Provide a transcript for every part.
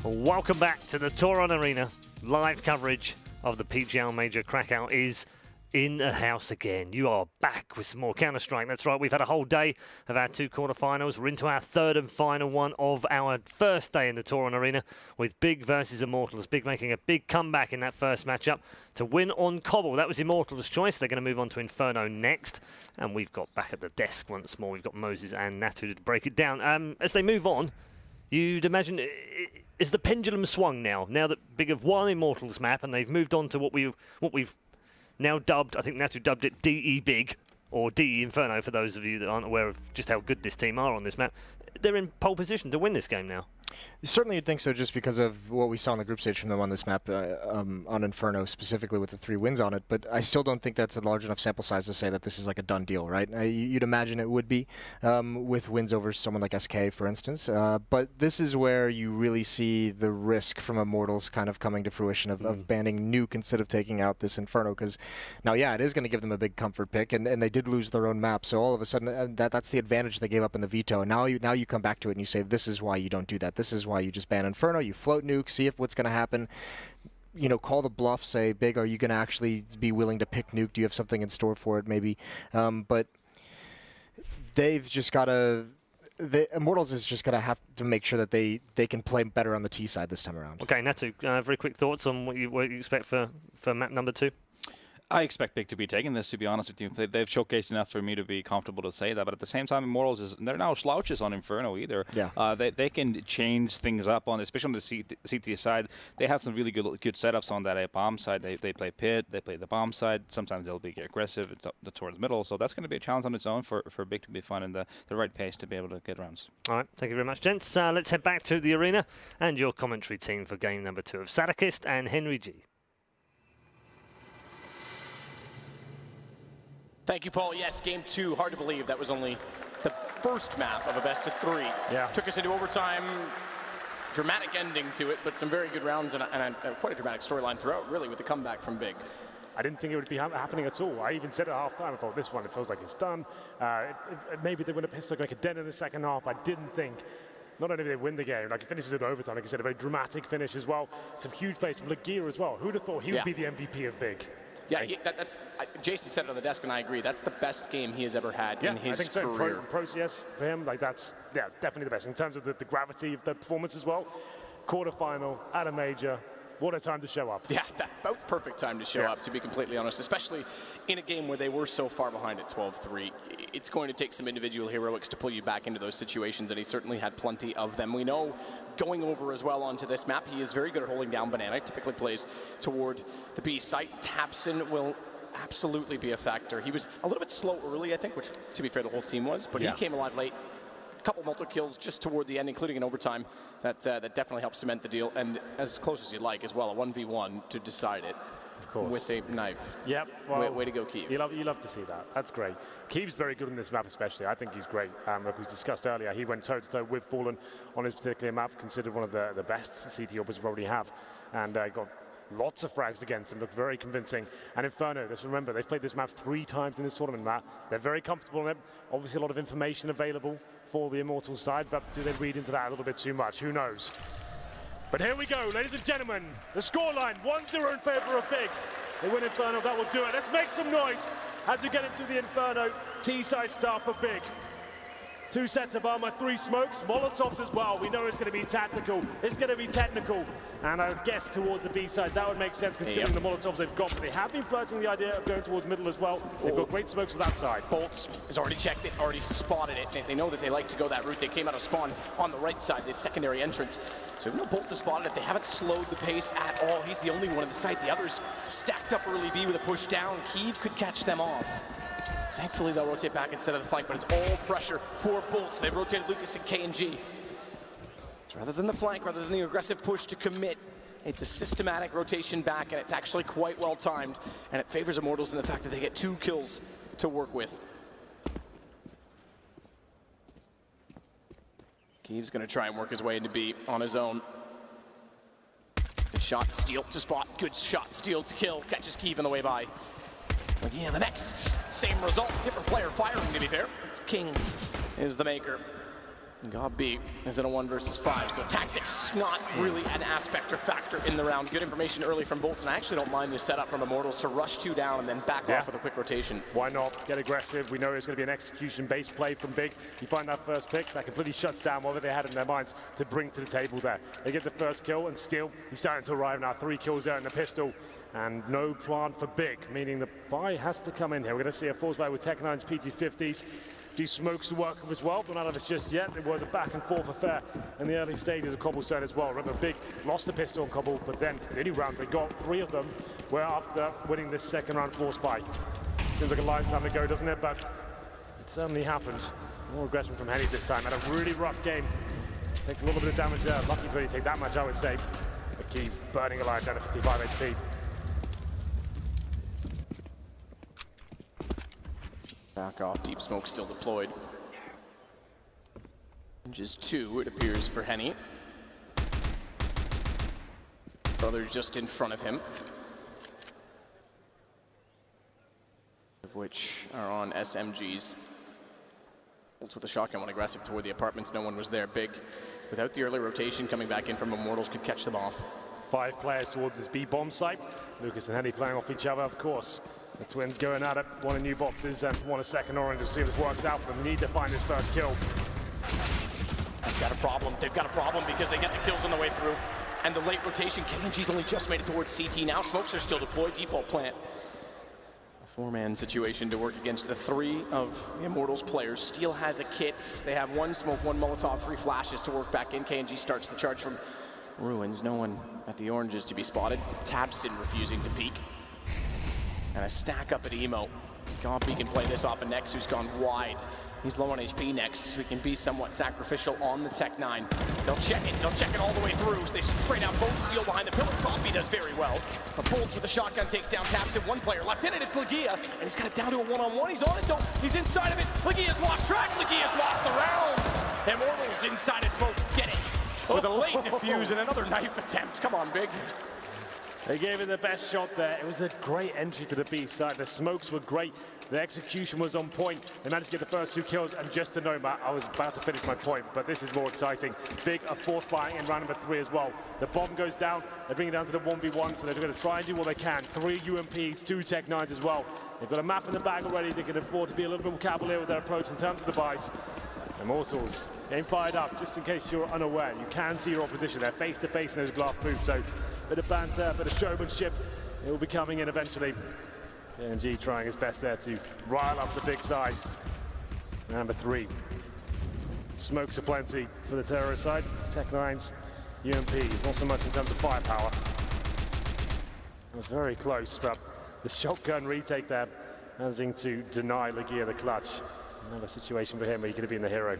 Welcome back to the Toron Arena. Live coverage of the PGL Major. Krakow is in the house again. You are back with some more Counter-Strike. That's right, we've had a whole day of our two quarterfinals. We're into our third and final one of our first day in the Toron Arena with Big versus Immortals. Big making a big comeback in that first matchup to win on Cobble. That was Immortals' choice. They're going to move on to Inferno next. And we've got back at the desk once more. We've got Moses and Natu to break it down. As they move on, you'd imagine, is the pendulum swung now? Now that Big have won Immortals map and they've moved on to what we've now dubbed, I think Natu dubbed it DE Big, or DE Inferno for those of you that aren't aware of just how good this team are on this map. They're in pole position to win this game now. Certainly you'd think so, just because of what we saw in the group stage from them on this map, on Inferno, specifically with the 3 wins on it. But I still don't think that's a large enough sample size to say that this is like a done deal, right? You'd imagine it would be, with wins over someone like SK, for instance. But this is where you really see the risk from Immortals kind of coming to fruition of banning Nuke instead of taking out this Inferno. Because now, yeah, it is going to give them a big comfort pick, and they did lose their own map. So all of a sudden, that's the advantage they gave up in the veto. And now you come back to it and you say, this is why you don't do that. This is why you just ban Inferno, you float Nuke, see if what's going to happen. You know, call the bluff, say, Big, are you going to actually be willing to pick Nuke? Do you have something in store for it, maybe? But they've just got to... Immortals is just going to have to make sure that they can play better on the T side this time around. Okay, Natu, very quick thoughts on what you expect for map number 2? I expect Big to be taking this, to be honest with you. They've showcased enough for me to be comfortable to say that, but at the same time, Immortals they're now slouches on Inferno either. Yeah. They can change things up on, especially on the CT side. They have some really good setups on that bomb side. They play pit, they play the bomb side. Sometimes they'll be aggressive towards the middle, so that's going to be a challenge on its own for Big to be fun and the right pace to be able to get rounds. All right, thank you very much, gents. Let's head back to the arena and your commentary team for game number 2 of Sadakist and Henry G. Thank you, Paul. Yes, game 2, hard to believe that was only the first map of a best-of-3. Yeah. Took us into overtime, dramatic ending to it, but some very good rounds and quite a dramatic storyline throughout, really, with the comeback from Big. I didn't think it would be happening at all. I even said at half-time, I thought, this one, it feels like it's done. Maybe they win a pistol, like a dent in the second half. I didn't think. Not only did they win the game, like it finishes in overtime, like I said, a very dramatic finish as well. Some huge plays from Lagear as well. Who'd have thought he would be the MVP of Big? Yeah, that's JC said it on the desk, and I agree. That's the best game he has ever had in his career. Pro-CS for him, like that's definitely the best in terms of the gravity of the performance as well. Quarterfinal at a major. What a time to show up. Yeah, about perfect time to show up, to be completely honest, especially in a game where they were so far behind at 12-3. It's going to take some individual heroics to pull you back into those situations, and he certainly had plenty of them. We know going over as well onto this map, he is very good at holding down Banana, typically plays toward the B site. Tapson will absolutely be a factor. He was a little bit slow early, I think, which, to be fair, the whole team was, but he came alive late. Couple multi-kills just toward the end, including in overtime. That definitely helps cement the deal, and as close as you'd like as well, a 1v1 to decide it. Of course. With a knife. Yep. Well, way to go, Kiev. You love to see that. That's great. Kiev's very good on this map, especially. I think he's great. Like we discussed earlier, he went toe-to-toe with Fallen on his particular map, considered one of the best CT operators we probably have, and got lots of frags against him, looked very convincing. And Inferno, just remember, they've played this map 3 times in this tournament map. They're very comfortable in it. Obviously, a lot of information available for the Immortals side, but do they read into that a little bit too much? Who knows? But here we go, ladies and gentlemen. The scoreline, 1-0 in favor of Big. They win Inferno, that will do it. Let's make some noise as we get into the Inferno T-side start for Big. 2 sets of armor, 3 smokes, Molotovs as well. We know it's going to be tactical, it's going to be technical. And I would guess towards the B side, that would make sense considering the Molotovs they've got. But they have been flirting the idea of going towards middle as well. They've got great smokes for that side. Bolts has already checked it, already spotted it. They know that they like to go that route. They came out of spawn on the right side, the secondary entrance. So even though Bolts has spotted it, they haven't slowed the pace at all. He's the only one on the site. The others stacked up early B with a push down. Kiev could catch them off. Thankfully, they'll rotate back instead of the flank, but it's all pressure for Bolts. They've rotated Lucas and K and G. So rather than the flank, rather than the aggressive push to commit, it's a systematic rotation back, and it's actually quite well timed, and it favors Immortals in the fact that they get 2 kills to work with. Kiev's going to try and work his way into B on his own. Good shot, steal to spot. Good shot, steal to kill. Catches Kiev on the way by. Again, the next same result, different player firing, to be fair. It's King is the maker. Gobby is in a 1 versus 5, so tactics not really an aspect or factor in the round. Good information early from Bolts, and I actually don't mind this setup from Immortals to rush 2 down and then back off with a quick rotation. Why not? Get aggressive. We know it's going to be an execution-based play from Big. You find that first pick, that completely shuts down whatever they had in their minds to bring to the table there. They get the first kill, and still, he's starting to arrive now. 3 kills there in the pistol, and no plan for Big, meaning the buy has to come in here. We're going to see a force buy with Tech9's P250s. These smokes to work with as well, but none of us just yet. It was a back and forth affair in the early stages of Cobblestone as well. Remember, Big lost the pistol on Cobble, but then the only rounds they got, 3 of them, were after winning this second round force buy. Seems like a lifetime ago, doesn't it? But it certainly happened. More aggression from Henny this time. Had a really rough game. Takes a little bit of damage there. Lucky to really take that much, I would say. But Keeve burning alive down to 55 HP. Back off, deep smoke still deployed. Just 2, it appears, for Henny. Brothers just in front of him. Of which are on SMGs. Bolts with a shotgun, one aggressive toward the apartments. No one was there. Big, without the early rotation coming back in from Immortals, could catch them off. 5 players towards this B bomb site. Lucas and Henny playing off each other, of course. The twins going at it, one in new boxes and one a second orange to see if this works out for them. Need to find this first kill. That's got a problem. They've got a problem because they get the kills on the way through. And the late rotation, KNG's only just made it towards CT now. Smokes are still deployed, default plant. A 4-man situation to work against the 3 of the Immortals players. Steel has a kit. They have 1 smoke, 1 Molotov, 3 flashes to work back in. KNG starts the charge from Ruins. No one at the oranges to be spotted. Tabson refusing to peek. And a stack up at Emo. Gobby can play this off of Nex, who's gone wide. He's low on HP next, so he can be somewhat sacrificial on the Tech9. They'll check it all the way through. So they spray down both Steel behind the pillar. Gobby does very well. But Bolts with a shotgun takes down Tabson. 1 player left in it, it's Legia. And he's got it down to a 1-on-1. He's on it though. He's inside of it. Legia's lost track. Legia's lost the round. Immortals inside of smoke. Get it. With a late defuse and another knife attempt. Come on, Big. They gave it the best shot there. It was a great entry to the B side. The smokes were great. The execution was on point. They managed to get the first 2 kills, and just to know, Matt, I was about to finish my point, but this is more exciting. Big, a 4th buying in round number 3 as well. The bomb goes down. They bring it down to the 1v1, so they're going to try and do what they can. 3 UMPs, 2 Tech9s as well. They've got a map in the bag already. They can afford to be a little bit more cavalier with their approach in terms of the buys. Immortals, getting fired up, just in case you're unaware. You can see your opposition. They're face-to-face in those glass moves, so bit of banter, bit of showmanship. It will be coming in eventually. KNG trying his best there to rile up the big side. Number 3. Smokes aplenty for the terrorist side. Tech9's UMPs, not so much in terms of firepower. It was very close, but the shotgun retake there, managing to deny Legia the clutch. Another situation for him where he could have been the hero.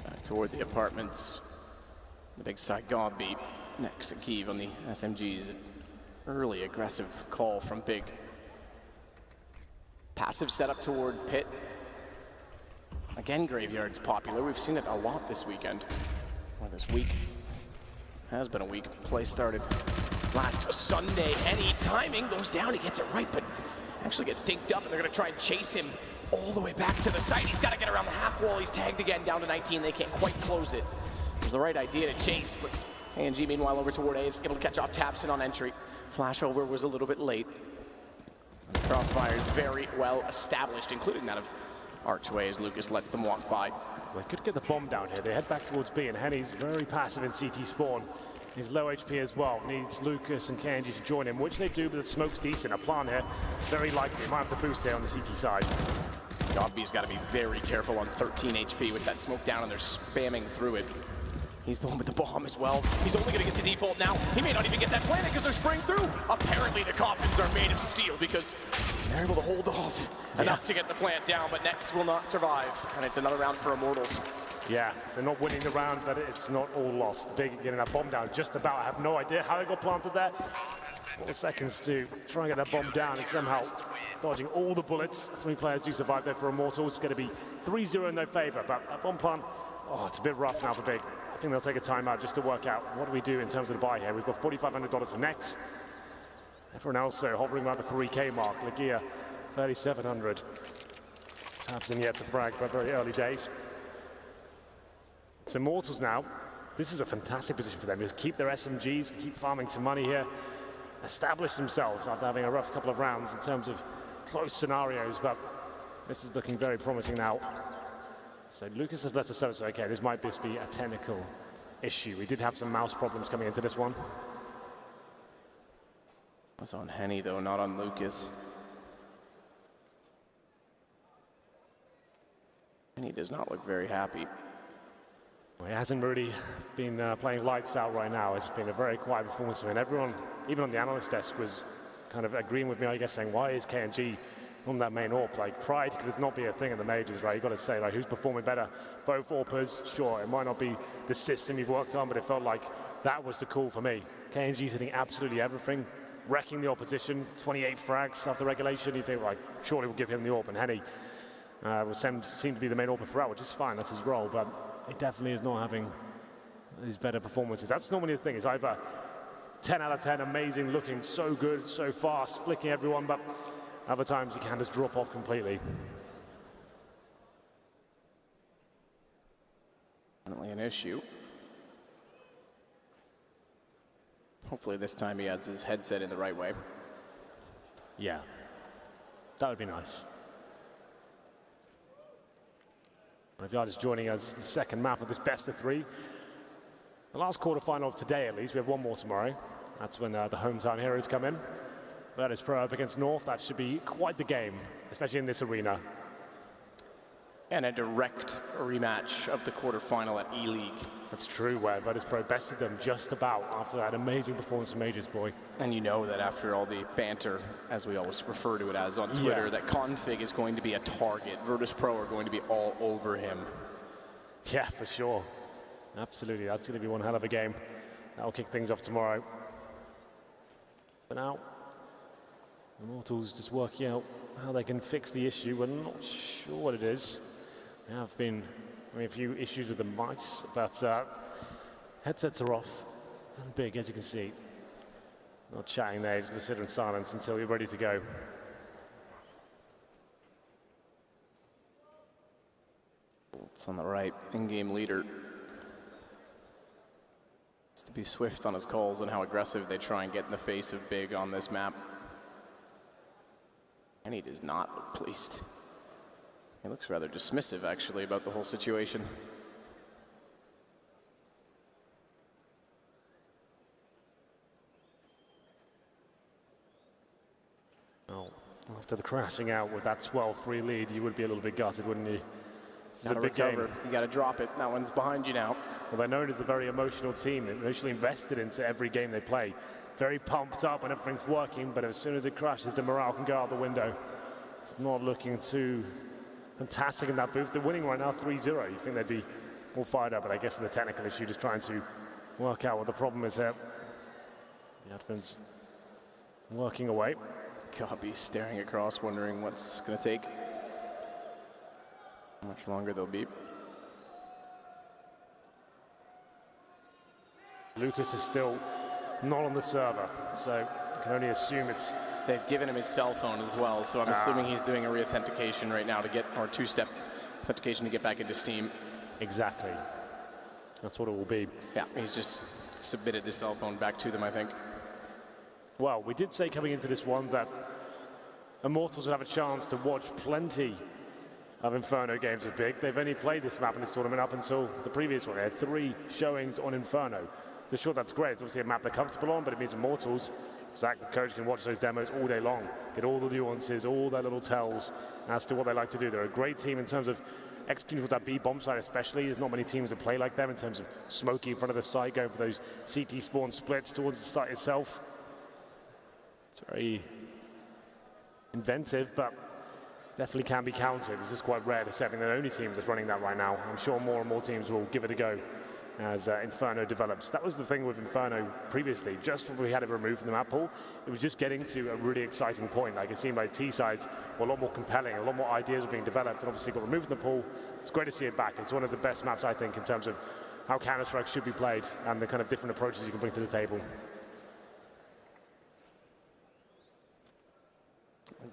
Back toward the apartments. The big side Gobby. Next, Keeve on the SMGs. Early aggressive call from Big. Passive setup toward Pit. Again, Graveyard's popular. We've seen it a lot this weekend. Or this week. Has been a week. Play started last Sunday. Any timing goes down. He gets it right, but actually gets dinked up, and they're going to try and chase him all the way back to the site. He's got to get around the half wall. He's tagged again, down to 19. They can't quite close it. It was the right idea to chase, but KNG, meanwhile, over toward A, is able to catch off Tabson on entry. Flashover was a little bit late. And the crossfire is very well established, including that of Archway, as Lucas lets them walk by. They could get the bomb down here. They head back towards B, and Henny's very passive in CT spawn. He's low HP as well. Needs Lucas and KNG to join him, which they do, but the smoke's decent. A plan here, very likely. Might have to boost here on the CT side. Gobby's got to be very careful on 13 HP with that smoke down, and they're spamming through it. He's the one with the bomb as well. He's only going to get to default now. He may not even get that planted because they're spraying through. Apparently the coffins are made of steel because they're able to hold off enough to get the plant down, but Nex will not survive. And it's another round for Immortals. Yeah, so not winning the round, but it's not all lost. Big getting that bomb down just about. I have no idea how it got planted there. 4 seconds to try and get that bomb down, and somehow dodging all the bullets. 3 players do survive there for Immortals. It's going to be 3-0 in their favor, but that bomb plant, oh, it's a bit rough now for Big. I think they'll take a timeout just to work out what do we do in terms of the buy here. We've got $4,500 for Nex. Everyone else hovering around the 3K mark. Legia, 3,700. Tabs in yet to frag, but very early days. It's Immortals now. This is a fantastic position for them. Just keep their SMGs, keep farming some money here, establish themselves after having a rough couple of rounds in terms of close scenarios, but this is looking very promising now. So Lucas has let us know, it's okay, this might just be a technical issue. We did have some mouse problems coming into this one. That's on Henny though, not on Lucas. Henny does not look very happy. Well, he hasn't really been playing lights out right now. It's been a very quiet performance for him. Everyone, even on the analyst desk, was kind of agreeing with me, I guess, saying, why is KNG on that main AWP? Like, pride could not be a thing in the majors, right? You've got to say, like, who's performing better? Both AWPers, sure, it might not be the system you've worked on, but it felt like that was the call for me. KNG's hitting absolutely everything, wrecking the opposition, 28 frags after regulation. You think, like, surely we'll give him the AWP, and Henny will seem to be the main AWPer throughout, which is fine, that's his role, but he definitely is not having his better performances. That's normally the thing, it's either 10 out of 10, amazing, looking so good, so fast, flicking everyone, but other times he can just drop off completely. Definitely an issue. Hopefully this time he has his headset in the right way. Yeah, that would be nice. If you're just joining us, the second map of this best of three. The last quarterfinal of today, at least. We have one more tomorrow. That's when the hometown heroes come in. That is Pro up against North. That should be quite the game, especially in this arena. And a direct rematch of the quarterfinal at E-League. That's true, where Virtus Pro bested them just about after that amazing performance from Majors Boy. And you know that after all the banter, as we always refer to it as on Twitter, that Config is going to be a target. Virtus Pro are going to be all over him. Yeah, for sure. Absolutely, that's going to be one hell of a game. That'll kick things off tomorrow. For now, Immortals just working out how they can fix the issue. We're not sure what it is. There have been a few issues with the mics, but headsets are off and big, as you can see. Not chatting there, he's going to sit in silence until you're ready to go. It's on the right, in-game leader. It's to be swift on his calls and how aggressive they try and get in the face of Big on this map. And he does not look pleased. He looks rather dismissive, actually, about the whole situation. Well, after the crashing out with that 12-3 lead, you would be a little bit gutted, wouldn't you? This is a big game. You got to drop it. That one's behind you now. Well, they're known as a very emotional team, emotionally invested into every game they play. Very pumped up when everything's working, but as soon as it crashes, the morale can go out the window. It's not looking too fantastic in that booth. They're winning right now 3-0. You think they'd be more fired up, but I guess it's the technical issue, just trying to work out what the problem is here. The admin's working away. Copy staring across, wondering what's going to take. How much longer they'll be. Lucas is still not on the server, so I can only assume it's... They've given him his cell phone as well, so I'm assuming he's doing a re-authentication right now to get, or two-step authentication to get back into Steam. Exactly. That's what it will be. Yeah, he's just submitted the cell phone back to them, I think. Well, we did say coming into this one that Immortals would have a chance to watch plenty of Inferno games with Big. They've only played this map in this tournament up until the previous one. They had 3 showings on Inferno. So sure, that's great. It's obviously a map they're comfortable on, but it means Immortals, Zach, the coach, can watch those demos all day long, get all the nuances, all their little tells as to what they like to do. They're a great team in terms of executing with that B bomb side especially. There's not many teams that play like them in terms of smoking in front of the site, going for those CT spawn splits towards the site itself. It's very inventive, but definitely can be countered. It's just quite rare to say they're the only team that's running that right now. I'm sure more and more teams will give it a go as Inferno develops. That was the thing with Inferno previously. Just when we had it removed from the map pool, it was just getting to a really exciting point. Like it seemed like T-sides were a lot more compelling, a lot more ideas were being developed, and obviously got removed from the pool. It's great to see it back. It's one of the best maps, I think, in terms of how Counter-Strike should be played and the kind of different approaches you can bring to the table.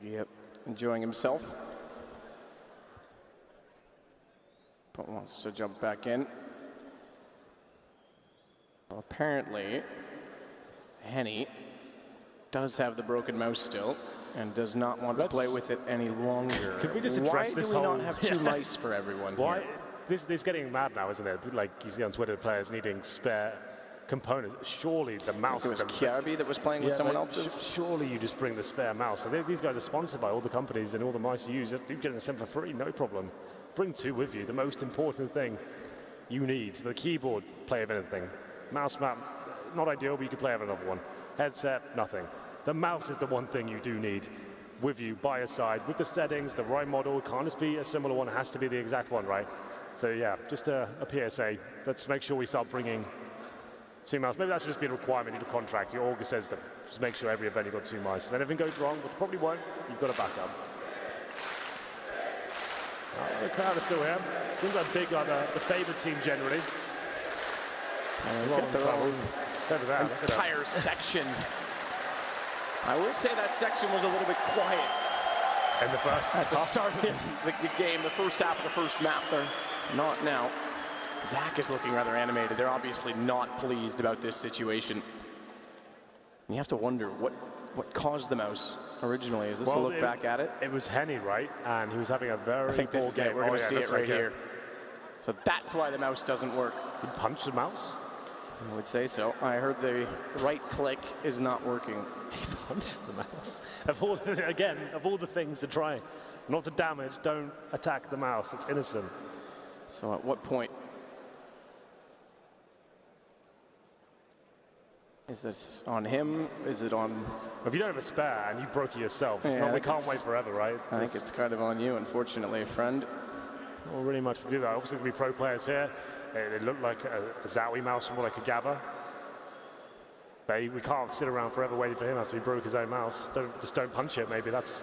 Yep, enjoying himself. but wants to jump back in. Well, apparently, Henny does have the broken mouse still and does not want to play with it any longer. Could we just address this whole... whole... Why do we not have two mice for everyone Why? here? This is getting mad now, isn't it? Like you see on Twitter, players needing spare components. Surely the mouse... It was Kiarby that was playing with someone else's? Surely you just bring the spare mouse. So these guys are sponsored by all the companies and all the mice you use. You get them sent for free, no problem. Bring two with you. The most important thing you need. The keyboard, play of anything. Mouse map, not ideal, but you could play of another one. Headset, nothing. The mouse is the one thing you do need with you, by your side, with the settings, the right model. It can't just be a similar one, it has to be the exact one, right? So yeah, just a PSA. Let's make sure we start bringing two mice. Maybe that should just be a requirement in the contract. Your August says that just make sure every event you've got two mice. If anything goes wrong, which probably won't, you've got a backup. The crowd is still here. Seems like big are the favourite team generally. Entire section. I will say that section was a little bit quiet. And the first at the start of the game, the first half of the first map, they're not now. Zach is looking rather animated. They're obviously not pleased about this situation. And you have to wonder what caused the mouse originally. Is this a look back at it? It was Henny, right? And he was having a very I think this is it. We're going to see it right here. So that's why the mouse doesn't work. You punched the mouse? I would say so. I heard the right click is not working. He punched the mouse. Of all the things to try not to damage, don't attack the mouse. It's innocent. So at what point is this on him? Is it on... If you don't have a spare and you broke it yourself, we can't wait forever, right? I think it's kind of on you, unfortunately, friend. Not really much to do that. Obviously, there'll be pro players here. It looked like a Zowie mouse, more like a Gava. But we can't sit around forever waiting for him after he broke his own mouse. Just don't punch it, maybe. That's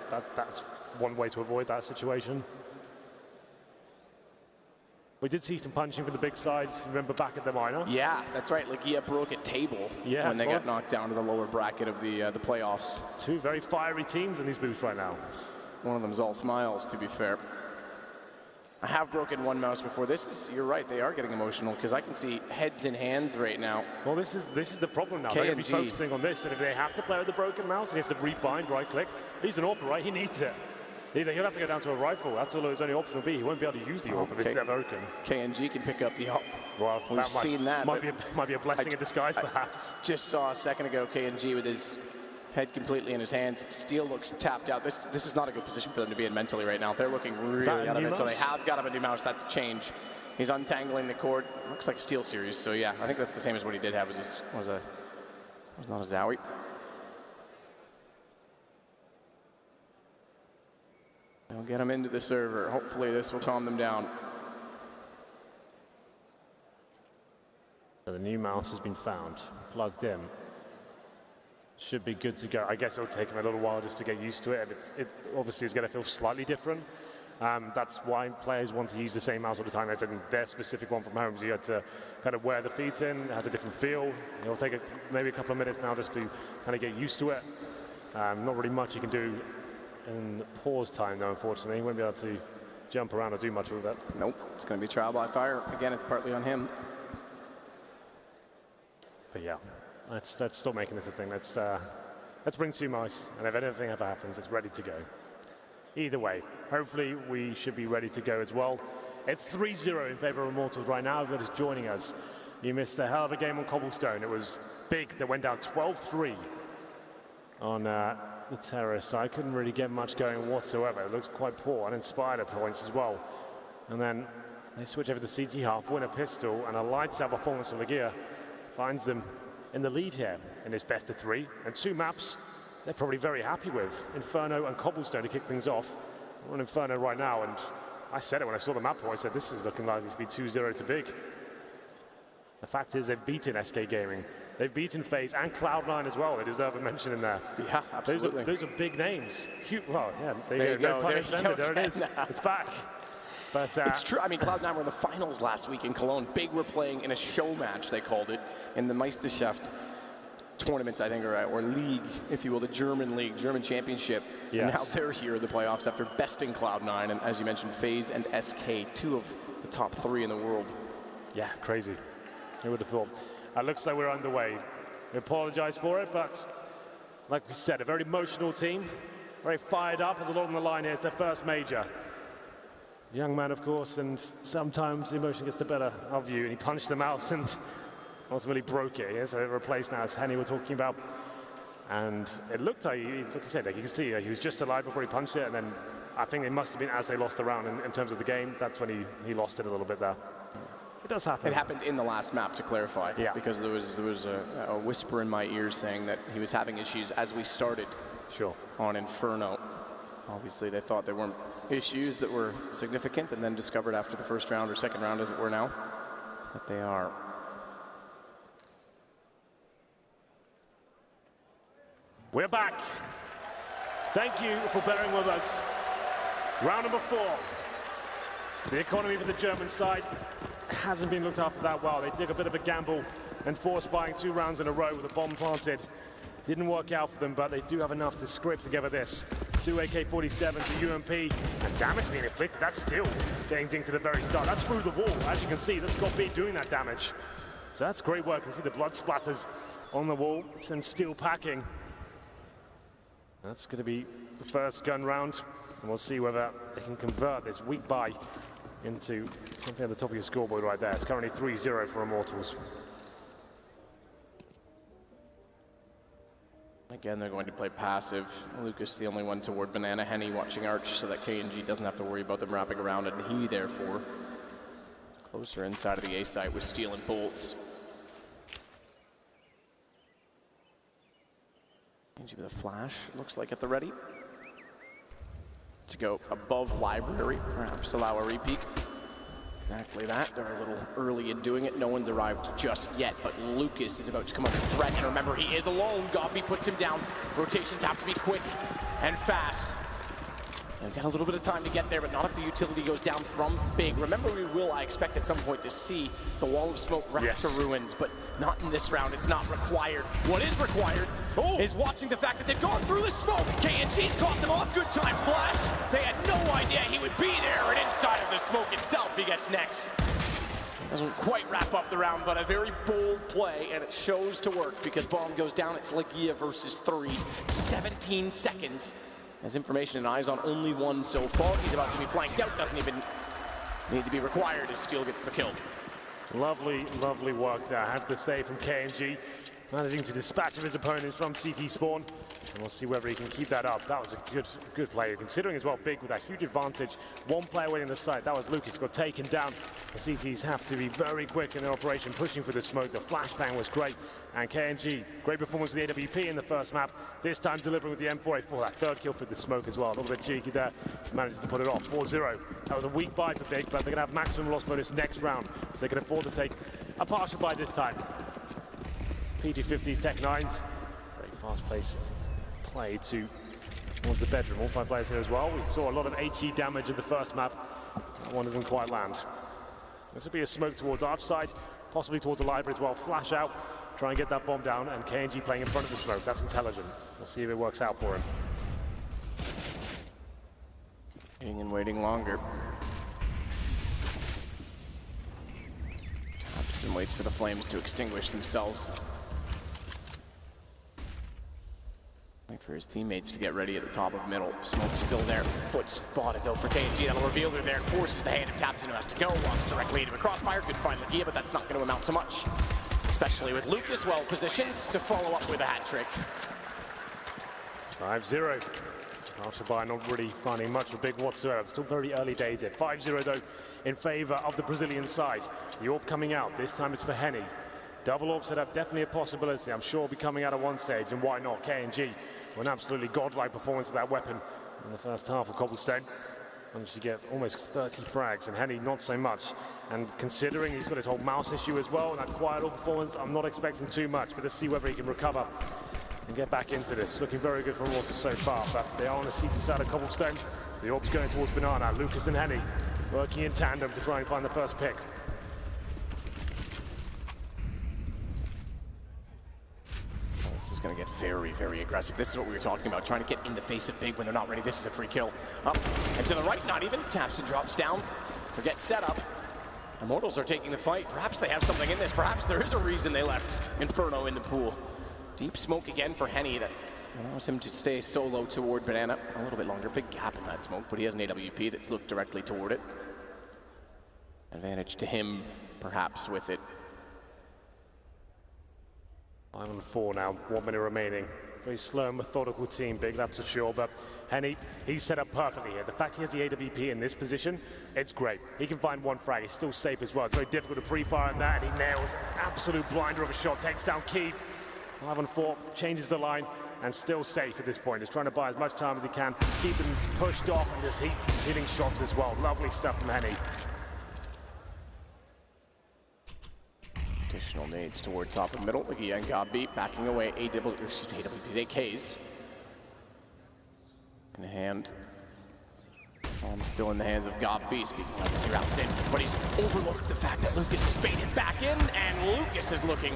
one way to avoid that situation. We did see some punching from the big side. Remember back at the minor? Yeah, that's right. Legia broke a table when they got knocked down to the lower bracket of the playoffs. Two very fiery teams in these booths right now. One of them's all smiles, to be fair. I have broken one mouse before. You're right, they are getting emotional because I can see heads in hands right now. Well, this is the problem now. They're going to be focusing on this, and if they have to play with the broken mouse, he has to rebind, right click. He's an AWP, right? He needs it. Either he'll have to go down to a rifle. That's all his only option will be. He won't be able to use the AWP if it's broken. KNG can pick up the AWP. Well, we've seen that. Might be a blessing in disguise, perhaps. Just saw a second ago KNG with his head completely in his hands. Steel looks tapped out. This is not a good position for them to be in mentally right now. They're looking really out of it. So they have got him a new mouse. That's a change. He's untangling the cord. Looks like a Steel series. So yeah, I think that's the same as what he did have. Was not a Zowie. They'll get him into the server. Hopefully this will calm them down. So the new mouse has been found, plugged in. Should be good to go. I guess it'll take him a little while just to get used to it. It obviously is going to feel slightly different. That's why players want to use the same mouse all the time. That's their specific one from home. So you have to kind of wear the feet in. It has a different feel. It'll take maybe a couple of minutes now just to kind of get used to it. Not really much you can do in pause time, though, unfortunately. You won't be able to jump around or do much with that. Nope. It's going to be trial by fire. Again, it's partly on him. But yeah. Let's stop making this a thing. Let's bring two mice, and if anything ever happens, it's ready to go. Either way, hopefully we should be ready to go as well. It's 3-0 in favor of Immortals right now. If you're just joining us, you missed a hell of a game on Cobblestone. It was big. They went down 12-3 on the terrace. I couldn't really get much going whatsoever. It looks quite poor, uninspired at points as well. And then they switch over to CT half, win a pistol, and a lights out performance from Legia finds them in the lead here in this best of three. And two maps they're probably very happy with. Inferno and Cobblestone to kick things off. We're on Inferno right now, and I said it when I saw the map point. I said this is looking likely to be 2-0 to big. The fact is they've beaten SK Gaming. They've beaten FaZe and Cloud9 as well. They deserve a mention in there. Yeah, absolutely. Those are big names. Well, yeah, there you go. There it is. It's back. But, it's true. I mean, Cloud9 were in the finals last week in Cologne. Big were playing in a show match, they called it, in the Meisterschaft. tournament, I think, or league, if you will, the German league, German championship. Yes. Now they're here in the playoffs after besting Cloud9, and as you mentioned, FaZe and SK, 2 of the top 3 in the world. Yeah, crazy. Who would have thought? Looks like we're underway. We apologize for it, but like we said, a very emotional team, very fired up. There's a lot on the line here. It's their first major. Young man, of course, and sometimes the emotion gets the better of you, and he punched them out and ultimately broke it. Yes, they're replaced now, as Henny were talking about. And it looked like, like you said, like you can see, he was just alive before he punched it, and then I think it must have been as they lost the round in terms of the game. That's when he lost it a little bit there. It does happen. It happened in the last map, to clarify, because there was a whisper in my ear saying that he was having issues as we started on Inferno. Obviously, they thought there weren't issues that were significant, and then discovered after the first round, or second round as it were now, that they are. We're back. Thank you for bearing with us. Round number 4. The economy for the German side hasn't been looked after that well. They took a bit of a gamble and forced buying 2 rounds in a row with a bomb planted. Didn't work out for them, but they do have enough to scrape together this. 2 AK-47 to UMP, and damage being inflicted. That's still getting dinged to the very start. That's through the wall. As you can see, that's got B doing that damage. So that's great work. You can see the blood splatters on the wall, and still packing. That's going to be the first gun round, and we'll see whether they can convert this weak buy into something at the top of your scoreboard right there. It's currently 3-0 for Immortals. Again, they're going to play passive. Lucas, the only one toward Banana. Henny watching Arch so that KNG doesn't have to worry about them wrapping around, and he, therefore, closer inside of the A site with steel and bolts. KNG with a flash, looks like at the ready. To go above library, perhaps allow a repeat. Exactly that. They're a little early in doing it. No one's arrived just yet, but Lucas is about to come under threat. And remember, he is alone. Godby puts him down. Rotations have to be quick and fast. They've got a little bit of time to get there, but not if the utility goes down from Big. Remember, we will, I expect at some point, to see the wall of smoke wrapped to ruins, but not in this round. It's not required. What is required is watching the fact that they've gone through the smoke. KNG's caught them off. Good time flash. They had no idea he would be there, and inside of the smoke itself, he gets next. Doesn't quite wrap up the round, but a very bold play, and it shows to work because bomb goes down. It's Legia versus 3. 17 seconds. Has information and eyes on only one so far. He's about to be flanked out. Doesn't even need to be required as Steel gets the kill. Lovely, lovely work there, I have to say, from KNG. Managing to dispatch of his opponents from CT spawn. And we'll see whether he can keep that up. That was a good play, considering as well Big with that huge advantage. One player waiting the site. That was Lucas, got taken down. The CTs have to be very quick in their operation, pushing for the smoke. The flashbang was great. And KNG, great performance with the AWP in the first map. This time delivering with the M4A4. That third kill for the smoke as well. A little bit cheeky there. Manages to put it off. 4-0. That was a weak buy for Big, but they're going to have maximum loss bonus next round. So they can afford to take a partial buy this time. PG50s, Tech 9s. Very fast-paced play towards the bedroom. All 5 players here as well. We saw a lot of HE damage in the first map. That one doesn't quite land. This will be a smoke towards Arch side, possibly towards the library as well. Flash out, try and get that bomb down, and KNG playing in front of the smokes. That's intelligent. We'll see if it works out for him. Waiting and waiting longer. Taps and waits for the flames to extinguish themselves. Wait for his teammates to get ready at the top of middle. Smoke is still there. Foot spotted though for KNG. That'll reveal they're there. Forces the hand of Tabs who has to go. Walks directly into a crossfire. Good find Legia, but that's not going to amount to much. Especially with Lucas well positioned to follow up with a hat trick. 5-0. Al-Shabai not really finding much of Big whatsoever. Still very early days here. 5-0 though in favor of the Brazilian side. The AWP coming out. This time it's for Henny. Double AWP set up, definitely a possibility. I'm sure will be coming out at one stage, and why not? KNG, an absolutely godlike performance of that weapon in the first half of Cobblestone. Managed to get almost 30 frags, and Henny not so much. And considering he's got his whole mouse issue as well, and that quiet AWP performance, I'm not expecting too much, but let's see whether he can recover and get back into this. Looking very good for Immortals so far, but they are on the CT side of Cobblestone. The AWP's going towards Banana. Lucas and Henny working in tandem to try and find the first pick. very, very aggressive. This is what we were talking about, trying to get in the face of Big when they're not ready. This is a free kill. Up and to the right, not even. Taps and drops down. Forget setup. Immortals are taking the fight. Perhaps they have something in this. Perhaps there is a reason they left Inferno in the pool. Deep smoke again for Henny that allows him to stay solo toward Banana. A little bit longer, big gap in that smoke, but he has an AWP that's looked directly toward it. Advantage to him, perhaps, with it. 5 on 4 now, 1 minute remaining. Very slow and methodical team, Big, that's for sure, but Henny, he's set up perfectly here. The fact he has the AWP in this position, it's great. He can find one frag, he's still safe as well. It's very difficult to pre-fire on that, and he nails an absolute blinder of a shot, takes down Keith. 5 on 4, changes the line, and still safe at this point. He's trying to buy as much time as he can, keep them pushed off, and just hitting shots as well. Lovely stuff from Henny. Additional nades toward top of middle. Again, Gobby backing away. AWP's AKs. In the hand. Still in the hands of Gobby. Speaking of as he wraps in, but he's overlooked the fact that Lucas is baited back in, and Lucas is looking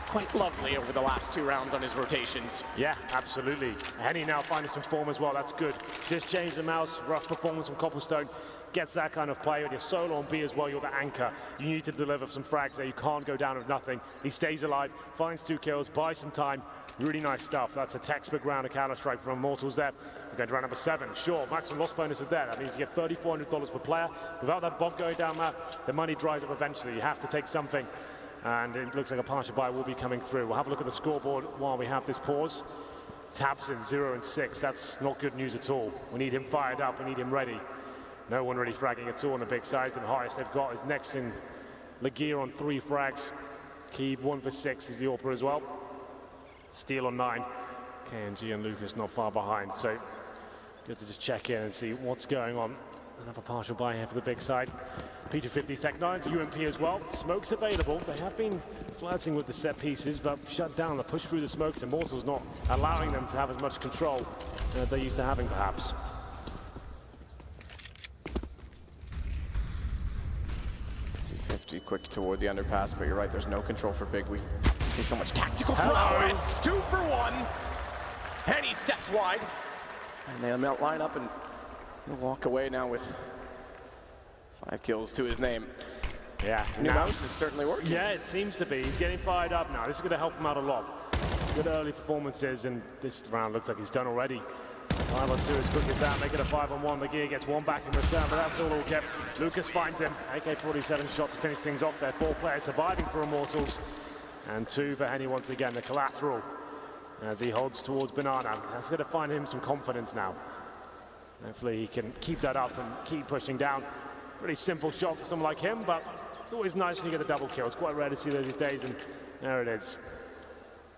quite lovely over the last 2 rounds on his rotations. Yeah, absolutely. Henny now finding some form as well, that's good. Just changed the mouse, rough performance from Cobblestone. Gets that kind of play. When you're solo on B as well, you're the anchor. You need to deliver some frags there. You can't go down with nothing. He stays alive, finds 2 kills, buys some time. Really nice stuff. That's a textbook round of Counter-Strike from Immortals there. We're going to round number 7. Sure, maximum loss bonus is there. That means you get $3,400 per player. Without that bomb going down, Matt, the money dries up eventually. You have to take something. And it looks like a partial buy will be coming through. We'll have a look at the scoreboard while we have this pause. Tabs in 0 and 6. That's not good news at all. We need him fired up. We need him ready. No one really fragging at all on the big side. The highest they've got is next in Legear on 3 frags. Keeve 1 for 6 is the AWPer as well. Steel on 9. KNG and Lucas not far behind. So good to just check in and see what's going on. Another partial buy here for the big side. P250's Tech 9's UMP as well. Smoke's available. They have been flirting with the set pieces, but shut down the push through the smokes. Immortals not allowing them to have as much control as they're used to having, perhaps. 250 quick toward the underpass, but you're right, there's no control for Big. We see so much tactical prowess. 2 for 1. Henny steps wide. And they'll line up and he'll walk away now with 5 kills to his name. Yeah. New mouse is certainly working. Yeah, it seems to be. He's getting fired up now. This is going to help him out a lot. Good early performances, and this round looks like he's done already. 5 on 2 as quick as that, make it a 5 on 1. Legear gets 1 back in return, but that's all kept. Lucas finds him. AK-47 shot to finish things off there. 4 players surviving for Immortals. And 2 for Henny once again, the collateral. As he holds towards Banana. That's going to find him some confidence now. Hopefully he can keep that up and keep pushing down. Pretty simple shot for someone like him, but it's always nice when you get a double kill. It's quite rare to see those these days, and there it is.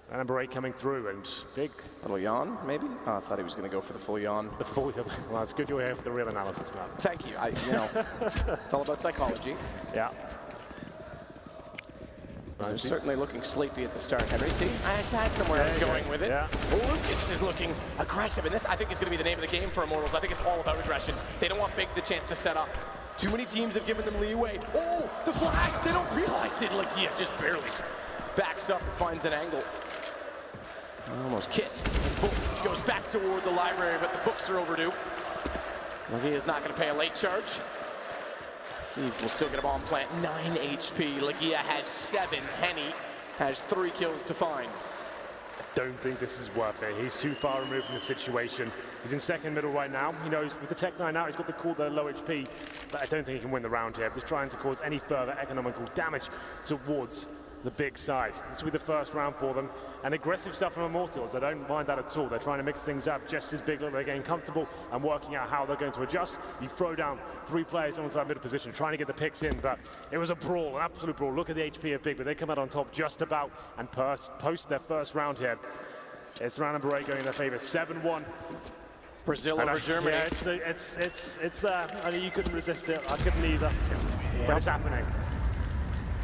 And number 8 coming through, and Big. Little yawn, maybe? Oh, I thought he was going to go for the full yawn. The full, well, it's good you're here for the real analysis, Matt. Thank you. It's all about psychology. Yeah. They're certainly looking sleepy at the start. Henry, see, I had somewhere I was going with it. Yeah. Lucas is looking aggressive, and this, I think, is going to be the name of the game for Immortals. I think it's all about aggression. They don't want Big the chance to set up. Too many teams have given them leeway. Oh, the flash! They don't realize it. Legear just barely backs up and finds an angle. Almost kissed as Bolts goes back toward the library, but the books are overdue. Legear is not going to pay a late charge. Keeve will still get a bomb plant. 9 HP. Legear has 7. Henny has 3 kills to find. Don't think this is worth it. He's too far removed from the situation. He's in second middle right now. He knows with the Tech 9 out, he's got the cool, the low HP, but I don't think he can win the round here. Just trying to cause any further economical damage towards the big side. This will be the first round for them. And aggressive stuff from Immortals. I don't mind that at all. They're trying to mix things up just as Big. They're getting comfortable and working out how they're going to adjust. You throw down 3 players onto that middle position, trying to get the picks in, but it was a brawl, an absolute brawl. Look at the HP of Big, but they come out on top just about and post their first round here. It's round number 8 going in their favor, 7-1. Brazil over Germany. Yeah, it's there. I mean, you couldn't resist it. I couldn't either. Yep. But it's happening.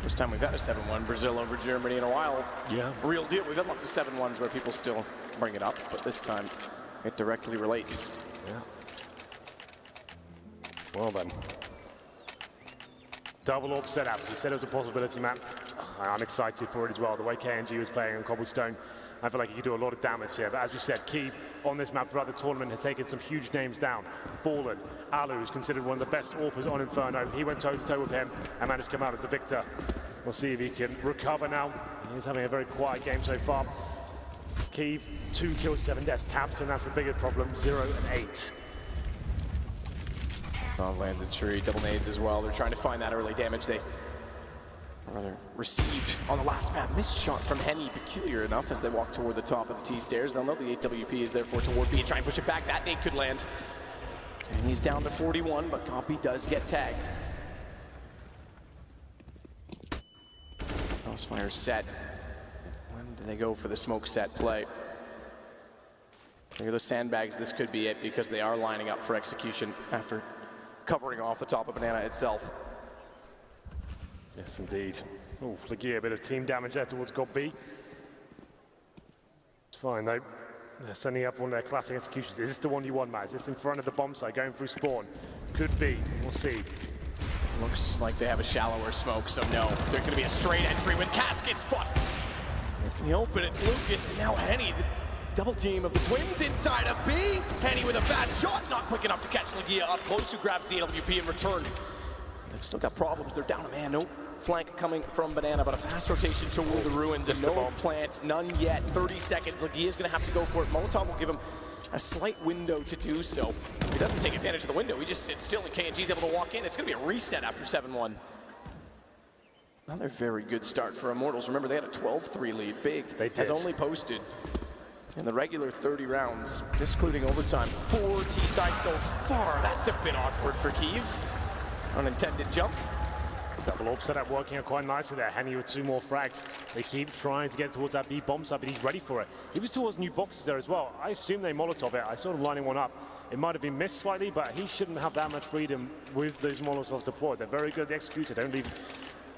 First time we've got a 7-1 Brazil over Germany in a while. Yeah. Real deal. We've had lots of 7-1s where people still bring it up, but this time it directly relates. Yeah. Well then. Double AWP setup. You said it was a possibility, Matt. I'm excited for it as well. The way KNG was playing on Cobblestone I feel like he could do a lot of damage here. But as we said, Keith on this map throughout the tournament has taken some huge names down. Fallen, Alu, who's considered one of the best AWPers on Inferno. He went toe-to-toe with him and managed to come out as the victor. We'll see if he can recover now. He's having a very quiet game so far. Keith, 2 kills, 7 deaths, taps, and that's the biggest problem, 0 and 8. Zon lands a tree, double nades as well. They're trying to find that early damage they rather received on the last map. Missed shot from Henny, peculiar enough, as they walk toward the top of the T stairs. They'll know the 8WP is therefore toward B and try and push it back. That nade could land. And he's down to 41, but Copy does get tagged. Crossfire set. When do they go for the smoke set play? Here are the sandbags. This could be it because they are lining up for execution after covering off the top of Banana itself. Yes, indeed. Oh, Lagia, a bit of team damage there towards God B. It's fine, though. They're sending up one of their classic executions. Is this the one you want, Matt? Is this in front of the bomb site, going through spawn? Could be. We'll see. Looks like they have a shallower smoke, so no. There's going to be a straight entry with Caskets, but in the open, it's Lucas, and now Henny, the double team of the Twins inside of B. Henny with a fast shot, not quick enough to catch Lagia up close, who grabs the AWP in return. They've still got problems. They're down a man. No flank coming from Banana, but a fast rotation toward the ruins. And no plants, none yet. 30 seconds. Lagia's going to have to go for it. Molotov will give him a slight window to do so. If he doesn't take advantage of the window, he just sits still, and KNG's able to walk in. It's going to be a reset after 7-1. Another very good start for Immortals. Remember, they had a 12-3 lead. Big has only posted in the regular 30 rounds, excluding overtime, 4 T-sides so far. That's a bit awkward for Kiev. Unintended jump. Double AWP setup working out quite nicely there. Henny with 2 more frags. They keep trying to get towards that B bomb site, but he's ready for it. He was towards new boxes there as well. I assume they Molotov it. I saw them lining one up. It might have been missed slightly, but he shouldn't have that much freedom with those Molotovs deployed. They're very good executed. Don't leave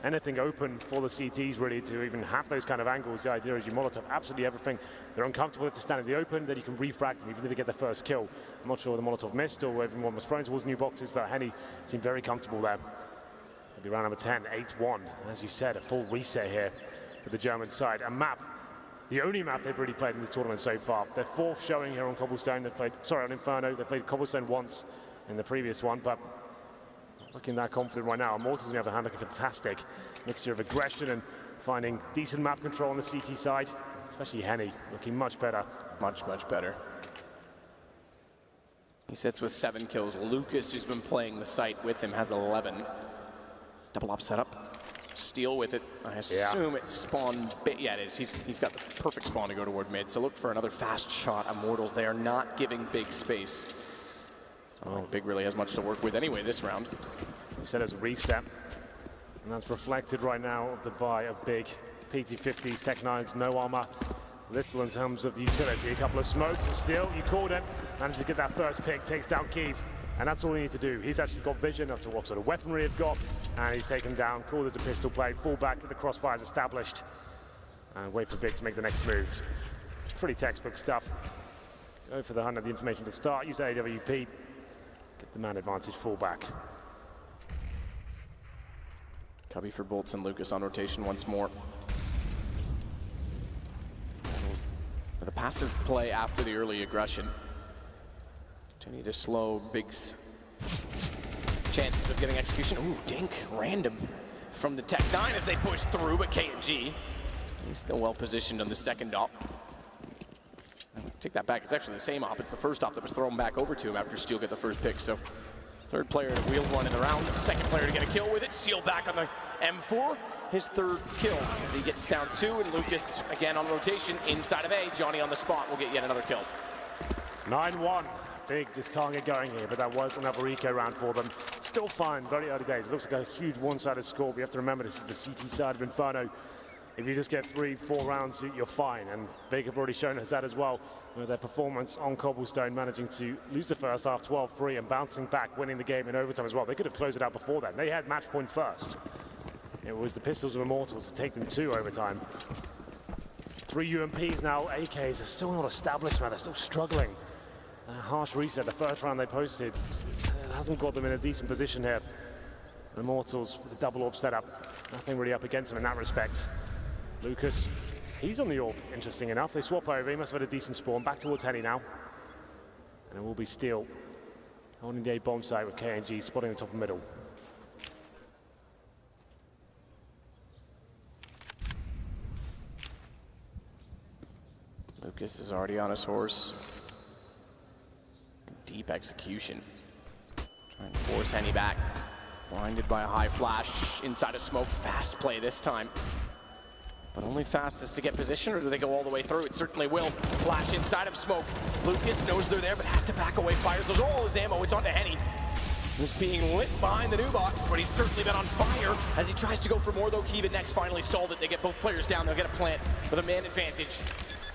anything open for the CTs really to even have those kind of angles. The idea is you Molotov absolutely everything. They're uncomfortable if they stand in the open, then you can refrag them even if they get the first kill. I'm not sure the Molotov missed or everyone was thrown towards new boxes, but Henny seemed very comfortable there. It'll be round number 10, 8-1. As you said, a full reset here for the German side. A map, the only map they've really played in this tournament so far. Their 4th showing here on Cobblestone. They've played, on Inferno. They've played Cobblestone once in the previous one, but not looking that confident right now. Immortals, on the other hand, looking fantastic. Mixture of aggression and finding decent map control on the CT side, especially Henny, looking much better. Much, much better. He sits with 7 kills. Lucas, who's been playing the site with him, has 11. Double up setup. Steal with it. I assume it's spawn. Yeah, it is. He's got the perfect spawn to go toward mid. So look for another fast shot. Immortals, they are not giving Big space. Oh, Big really has much to work with anyway this round. You said it's a reset. And that's reflected right now of the buy of Big. PT50s, Tech 9s, no armor. Little in terms of the utility. A couple of smokes and still, you called it. Managed to get that first pick, takes down Keith. And that's all he needs to do. He's actually got vision of what sort of weaponry he's got. And he's taken down, called as a pistol play, fall back to the crossfires established. And wait for Big to make the next move. Pretty textbook stuff. Go for the hunt of the information to start, use AWP. Get the man advantage, fall back. Cubby for Bolts and Lucas on rotation once more. The passive play after the early aggression. Continue to slow Big's chances of getting execution. Ooh, dink, random from the Tech 9 as they push through, but KNG, he's still well positioned on the second op. Take that back, it's actually the same op. It's the first op that was thrown back over to him after Steele got the first pick. So third player to wield one in the round, second player to get a kill with it. Steele back on the M4, his 3rd kill as he gets down 2, and Lucas again on rotation inside of A. Johnny on the spot will get yet another kill. 9-1. Big just can't get going here, but that was another eco round for them. Still fine, very early days. It looks like a huge one-sided score, but you have to remember this is the CT side of Inferno. If you just get 3-4 rounds, you're fine, and Big have already shown us that as well with their performance on Cobblestone, managing to lose the first half 12-3 and bouncing back, winning the game in overtime as well. They could have closed it out before that. They had match point first. It was the Pistols of Immortals to take them to overtime. 3 UMPs now. AKs are still not established, man. They're still struggling. Harsh reset, the first round they posted, it hasn't got them in a decent position here. Immortals with a double AWP setup, nothing really up against them in that respect. Lucas He's on the orb, interesting enough. They swap over. He must have had a decent spawn. Back towards Henny now. And it will be Steel holding the A bomb site with KNG spotting the top of middle. Lucas is already on his horse. Deep execution. Trying to force Henny back. Blinded by a high flash inside of smoke. Fast play this time. But only fastest to get position, or do they go all the way through? It certainly will. Flash inside of smoke. Lucas knows they're there, but has to back away. Fires those all his ammo. It's onto Henny. Who's being lit behind the new box, but he's certainly been on fire as he tries to go for more, though. Keevan next finally solved it. They get both players down. They'll get a plant with a man advantage.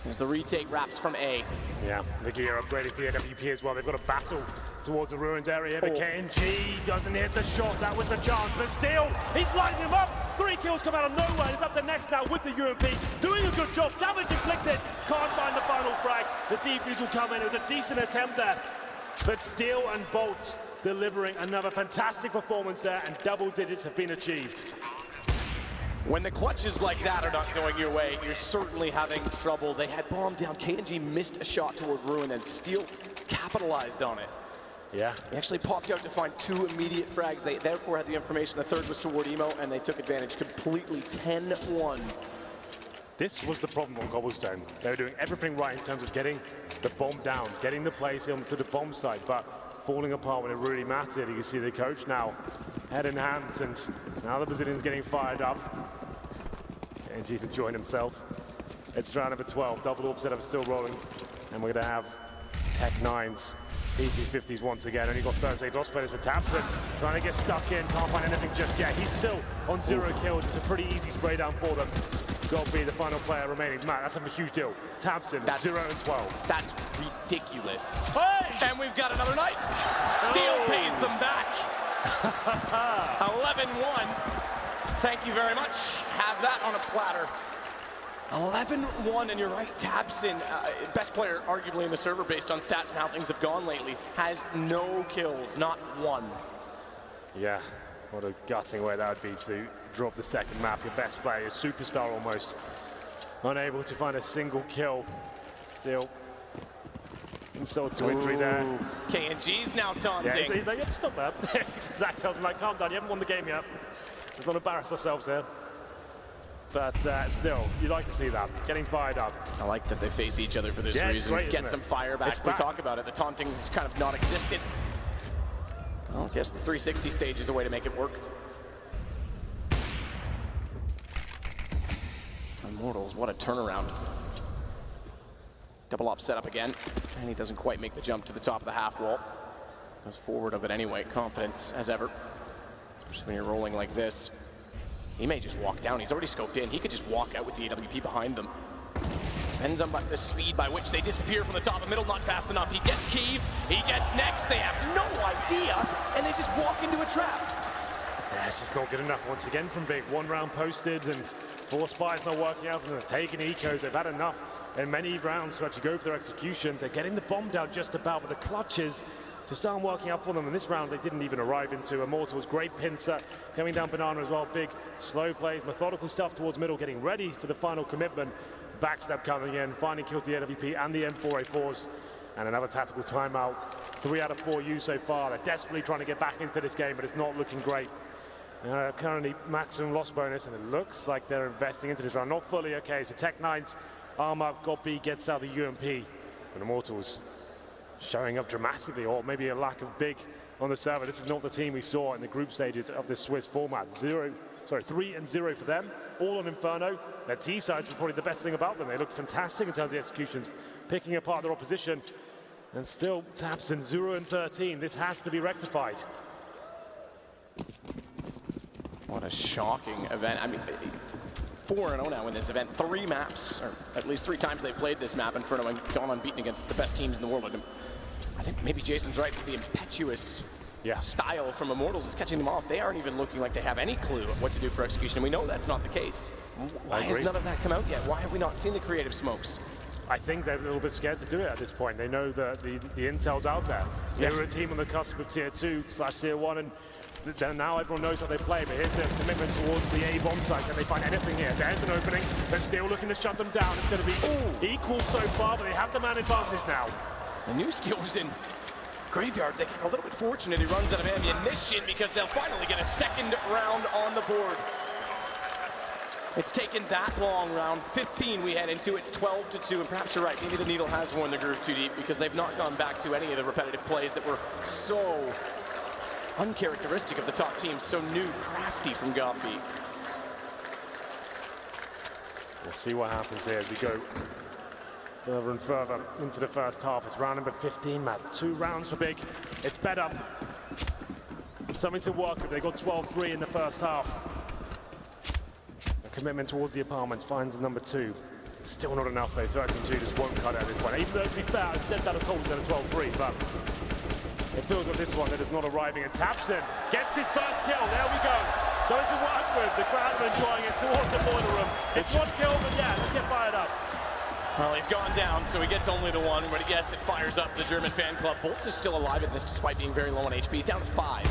As the retake wraps from A. Yeah, the gear upgraded to the AWP as well. They've got a battle towards the ruins area, but KNG doesn't hit the shot. That was the chance, but still, he's lighting him up. 3 kills come out of nowhere. It's up to next now with the UMP. Doing a good job. Damage inflicted. Can't find the final frag. The defuse will come in. It was a decent attempt there. But Steel and Bolts delivering another fantastic performance there, and double digits have been achieved. When the clutches like that are not going your way, you're certainly having trouble. They had bomb down. KNG missed a shot toward Ruin, and Steel capitalized on it. Yeah. They actually popped out to find 2 immediate frags. They therefore had the information. The third was toward Emo, and they took advantage completely. 10-1. This was the problem on Cobblestone. They were doing everything right in terms of getting the bomb down, getting the place onto the bomb site, but falling apart when it really mattered. You can see the coach now head in hands, and now the Brazilian's getting fired up. And he's enjoying himself. It's round number 12. Double orb setup is still rolling, and we're going to have Tech 9s, PT50s once again. Only got 36 DOS players for Tamsin. Trying to get stuck in, can't find anything just yet. He's still on 0 kills. It's a pretty easy spray down for them. Got to be the final player remaining. Matt, that's a huge deal. Tamsin, 0 and 12. That's ridiculous. Hey! And we've got another night. Steel pays them back. 11-1. Thank you very much. Have that on a platter. 11-1, and you're right, Tabson, best player arguably in the server based on stats and how things have gone lately, has no kills, not one. Yeah, what a gutting way that would be to drop the second map. Your best player, your superstar almost, unable to find a single kill. Still, insult to injury there. KNG's now taunting. Yeah, he's like, yep, stop that. Zach tells him, like, calm down, you haven't won the game yet. Let's not embarrass ourselves here. But still, you'd like to see that, getting fired up. I like that they face each other for this reason. Great, get some fire back. We talk about it. The taunting is kind of non-existent. Well, I guess the 360 stage is a way to make it work. Immortals, what a turnaround. Double up setup again, and he doesn't quite make the jump to the top of the half wall. Goes forward of it anyway, confidence as ever. Especially when you're rolling like this. He may just walk down, he's already scoped in. He could just walk out with the AWP behind them. Depends on the speed by which they disappear from the top of middle, not fast enough. He gets Keeve, he gets next, they have no idea, and they just walk into a trap. Yeah, it's just not good enough once again from Big. 1 round posted, and 4 spies not working out for them. They've taken ecos, they've had enough in many rounds to actually go for their executions. They're getting the bomb down just about, but the clutches just aren't working out for them. In this round, they didn't even arrive into. Immortals, great pincer, coming down Banana as well. Big, slow plays, methodical stuff towards middle, getting ready for the final commitment. Backstab coming in, finding kills the AWP and the M4A4s, and another tactical timeout. 3 out of 4 used so far. They're desperately trying to get back into this game, but it's not looking great. Currently maximum loss bonus, and it looks like they're investing into this round. Not fully, okay, so Tech 9's arm up, got B, gets out the UMP, but Immortals showing up dramatically, or maybe a lack of Big on the server. This is not the team we saw in the group stages of the Swiss format. 3-0 for them, all on Inferno. Their T-sides were probably the best thing about them. They looked fantastic in terms of the executions, picking apart their opposition, and still Tabson 0-13. This has to be rectified. What a shocking event. I mean, 4-0 now in this event. 3 maps, or at least 3 times they've played this map, Inferno, and gone unbeaten against the best teams in the world. I think maybe Jason's right with the impetuous style from Immortals is catching them off. They aren't even looking like they have any clue what to do for execution, and we know that's not the case. Why has none of that come out yet? Why have we not seen the creative smokes? I think they're a little bit scared to do it at this point. They know that the intel's out there. They were a team on the cusp of tier 2/tier 1, and now everyone knows how they play, but here's their commitment towards the A bomb site. Can they find anything here? There's an opening. They're still looking to shut them down. It's going to be equal so far, but they have the man advantage now. The new steal was in graveyard. They get a little bit fortunate. He runs out of ammunition because they'll finally get a second round on the board. It's taken that long. Round 15 we head into. It's 12-2, and perhaps you're right. Maybe the needle has worn the groove too deep because they've not gone back to any of the repetitive plays that were so uncharacteristic of the top team. So new, crafty from Goppy. We'll see what happens here as we go further and further into the first half. It's round number 15, Matt. 2 rounds for Big. It's better. Something to work with. They got 12-3 in the first half. Commitment towards the apartments finds the number 2. Still not enough though. 13-2 just won't cut it at this point. Even though, to be fair, I said that of course at a 12-3, but it feels like this one that is not arriving. And Tapson gets his first kill. There we go. So it's a work with. The crowd are enjoying it towards the boiler room. It's 1 kill, but yeah, let's get fired up. Well, he's gone down, so he gets only the 1, but yes, it fires up the German fan club. Bolts is still alive in this despite being very low on HP. He's down to 5.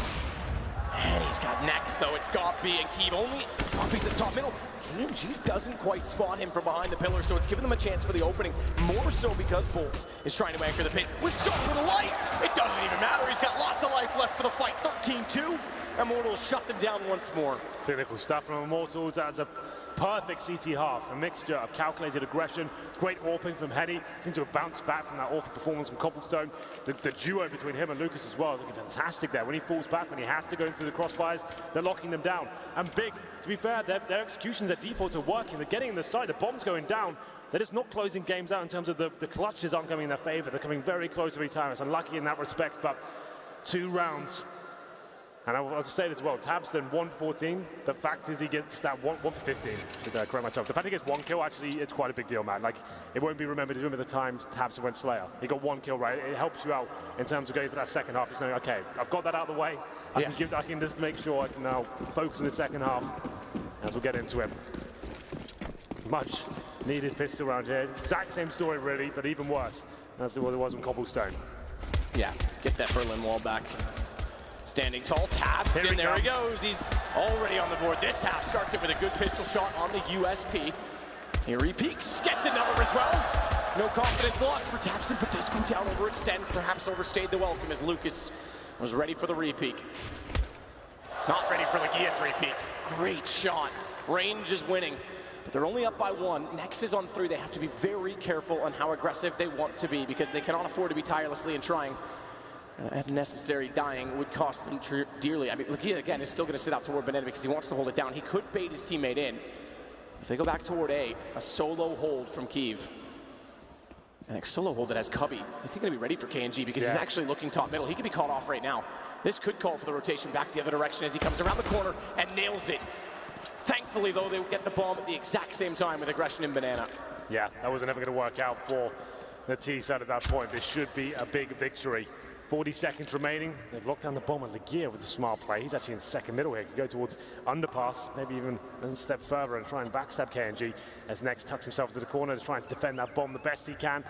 And he's got next, though. It's Goppy and Keeb only. Goppy's at the top middle. KNG doesn't quite spot him from behind the pillar, so it's given them a chance for the opening. More so because Bolts is trying to anchor the pit with so little life. It doesn't even matter. He's got lots of life left for the fight. 13-2. Immortals shut them down once more. Clinical stuff from Immortals. That's a perfect CT half. A mixture of calculated aggression, great warping from Henny. Seems to have bounced back from that awful performance from Cobblestone. The duo between him and Lucas as well is looking fantastic there. When he falls back, when he has to go into the crossfires, they're locking them down. And Big, to be fair, their executions, their defaults are working. They're getting in the side, the bomb's going down. They're just not closing games out in terms of the clutches aren't coming in their favor. They're coming very close every time. It's unlucky in that respect, but 2 rounds. And I'll just say this as well, Tabson 1-14. The fact is he gets that 1 for 15. Should correct myself. The fact he gets 1 kill, actually, it's quite a big deal, man. Like, it won't be remembered as remember the times Tabson went Slayer. He got 1 kill, right? It helps you out in terms of going for that second half. You're saying, okay, I've got that out of the way. I can just make sure I can now focus in the second half as we'll get into it. Much needed pistol round here. Exact same story, really, but even worse. That's what it was in Cobblestone. Yeah, get that Berlin wall back. Standing tall, taps, and there he goes. He's already on the board. This half starts it with a good pistol shot on the USP. Here he peeks, gets another as well. No confidence lost for Tapson, but does go down, overextends, perhaps overstayed the welcome as Lucas was ready for the repeak. Not ready for Legia's repeak. Great shot. Range is winning, but they're only up by 1. Nex is on 3. They have to be very careful on how aggressive they want to be because they cannot afford to be tirelessly and trying. Unnecessary dying would cost them dearly. I mean, Legia, again, is still going to sit out toward Banana because he wants to hold it down. He could bait his teammate in. If they go back toward A solo hold from Kiev. And a solo hold that has Cubby. Is he going to be ready for KNG? Because he's actually looking top middle. He could be caught off right now. This could call for the rotation back the other direction as he comes around the corner and nails it. Thankfully, though, they get the bomb at the exact same time with aggression in Banana. Yeah, that was never going to work out for the T side at that point. This should be a big victory. 40 seconds remaining. They've locked down the bomb at Legia with a smart play. He's actually in second middle here. Could go towards underpass, maybe even a step further and try and backstab KNG as Nex tucks himself into the corner to try and defend that bomb the best he can.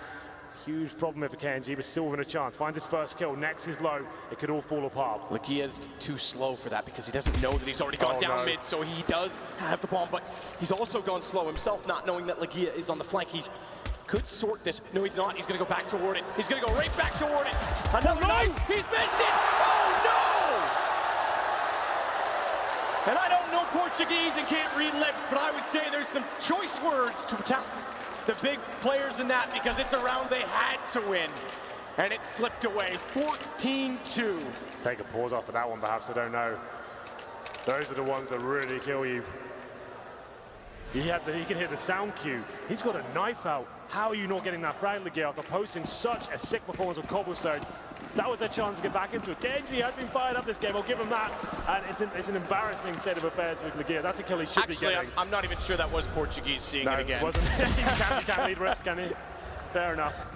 Huge problem here for KNG, but still within a chance. Finds his first kill. Nex is low. It could all fall apart. Legia's too slow for that because he doesn't know that he's already gone down mid, so he does have the bomb, but he's also gone slow himself, not knowing that Legia is on the flank. He could sort this. No, he's not. He's going to go back toward it. He's going to go right back toward it. Another knife. He's missed it. Oh, no! And I don't know Portuguese and can't read lips, but I would say there's some choice words to protect the big players in that because it's a round they had to win. And it slipped away. 14-2. Take a pause after that one, perhaps. I don't know. Those are the ones that really kill you. He can hear the sound cue. He's got a knife out. How are you not getting that frag, Legia, after posting such a sick performance of Cobblestone? That was their chance to get back into it. KNG has been fired up this game. I'll give him that. And it's an embarrassing state of affairs with Legia. That's a kill he should be getting. Actually, I'm not even sure that was Portuguese seeing it again. It wasn't. He can't lead risk, can he? Fair enough.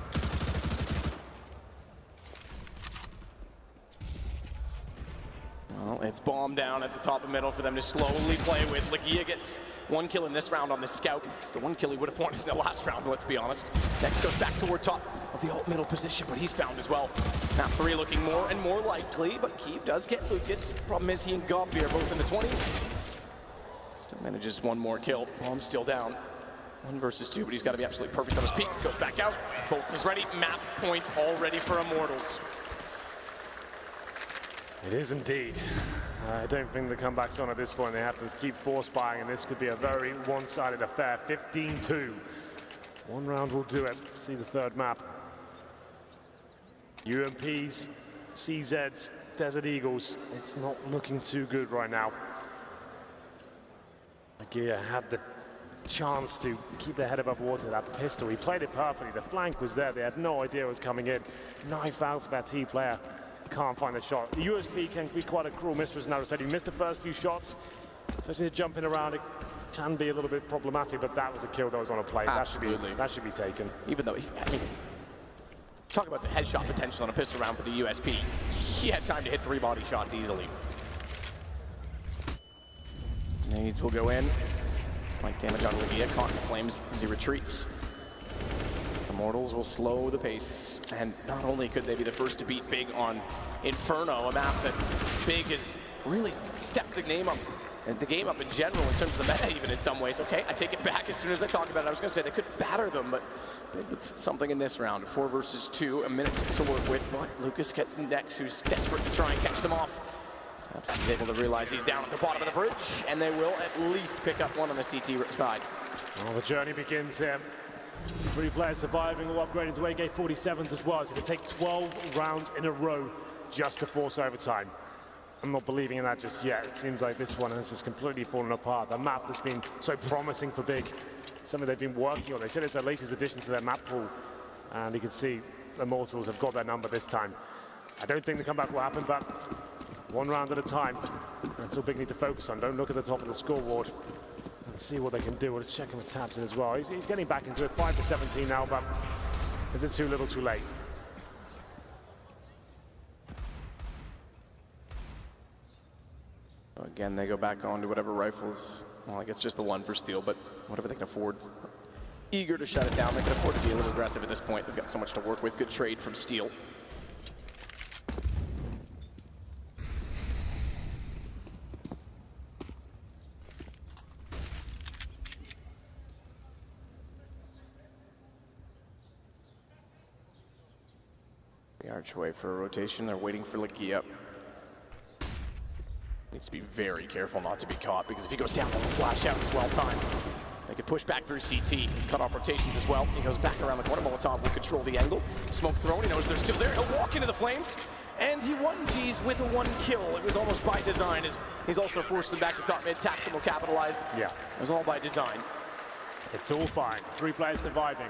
Well, it's bomb down at the top of middle for them to slowly play with. Legia gets one kill in this round on the scout. It's the one kill he would have wanted in the last round, let's be honest. Next goes back toward top of the alt middle position, but he's found as well. Map 3 looking more and more likely, but Kiev does get Lucas. Problem is he and Gobby are both in the 20s. Still manages one more kill. Bomb's still down. 1 versus 2, but he's got to be absolutely perfect on his peak. Goes back out. Bolts is ready. Map point all ready for Immortals. It is indeed. I don't think the comeback's on at this point. They have to keep force buying, and this could be a very one-sided affair. 15-2. One round will do it. See the third map. UMPs, CZs, Desert Eagles. It's not looking too good right now. Legia had the chance to keep their head above water. That pistol, he played it perfectly. The flank was there. They had no idea it was coming in. Knife out for that T player. Can't find the shot. The USP can be quite a cruel mistress in that respect. He missed the first few shots, especially jumping around. It can be a little bit problematic, but that was a kill that was on a play. Absolutely. That should be taken. Even though, talk about the headshot potential on a pistol round for the USP. He had time to hit 3 body shots easily. Nades will go in. Slight damage on Legia, caught in the flames as he retreats. Immortals will slow the pace, and not only could they be the first to beat Big on Inferno, a map that Big has really stepped the game up, and the game up in general in terms of the meta even in some ways. Okay, I take it back as soon as I talk about it. I was going to say they could batter them, but Big with something in this round. 4 versus 2, a minute to work with, but Lucas gets Nex, who's desperate to try and catch them off. He's able to realize he's down at the bottom of the bridge, and they will at least pick up one on the CT side. Well, the journey begins here. 3 players surviving, all upgrading to AK-47s as well. It's going to take 12 rounds in a row just to force overtime. I'm not believing in that just yet. It seems like this one has just completely fallen apart. The map has been so promising for Big. Something they've been working on. They said it's their latest addition to their map pool. And you can see Immortals have got their number this time. I don't think the comeback will happen, but 1 round at a time. That's all Big need to focus on. Don't look at the top of the scoreboard. And see what they can do. We'll check him with tabs in as well. He's getting back into it. 5 for 17 now, but is it too little, too late? Again, they go back on to whatever rifles. Well, I guess just the one for steel, but whatever they can afford. Eager to shut it down. They can afford to be a little aggressive at this point. They've got so much to work with. Good trade from steel. The archway for a rotation. They're waiting for Legia. Needs to be very careful not to be caught, because if he goes down, they'll flash out as well timed. They can push back through CT, cut off rotations as well. He goes back around the corner. Molotov will control the angle. Smoke thrown, he knows they're still there. He'll walk into the flames, and he 1Gs with a 1 kill. It was almost by design, as he's also forced them back to top mid. Taxon will capitalize. Yeah. It was all by design. It's all fine. 3 players surviving.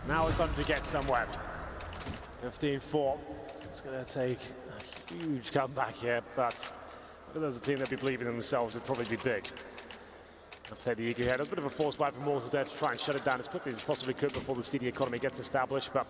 Now it's time to get somewhere. 15-4. It's going to take a huge comeback here, but if there's a team that'd be believing in themselves, it'd probably be Big. Have to take the ego here. There's a bit of a force buy from Mortal there to try and shut it down as quickly as possibly could before the CD economy gets established, but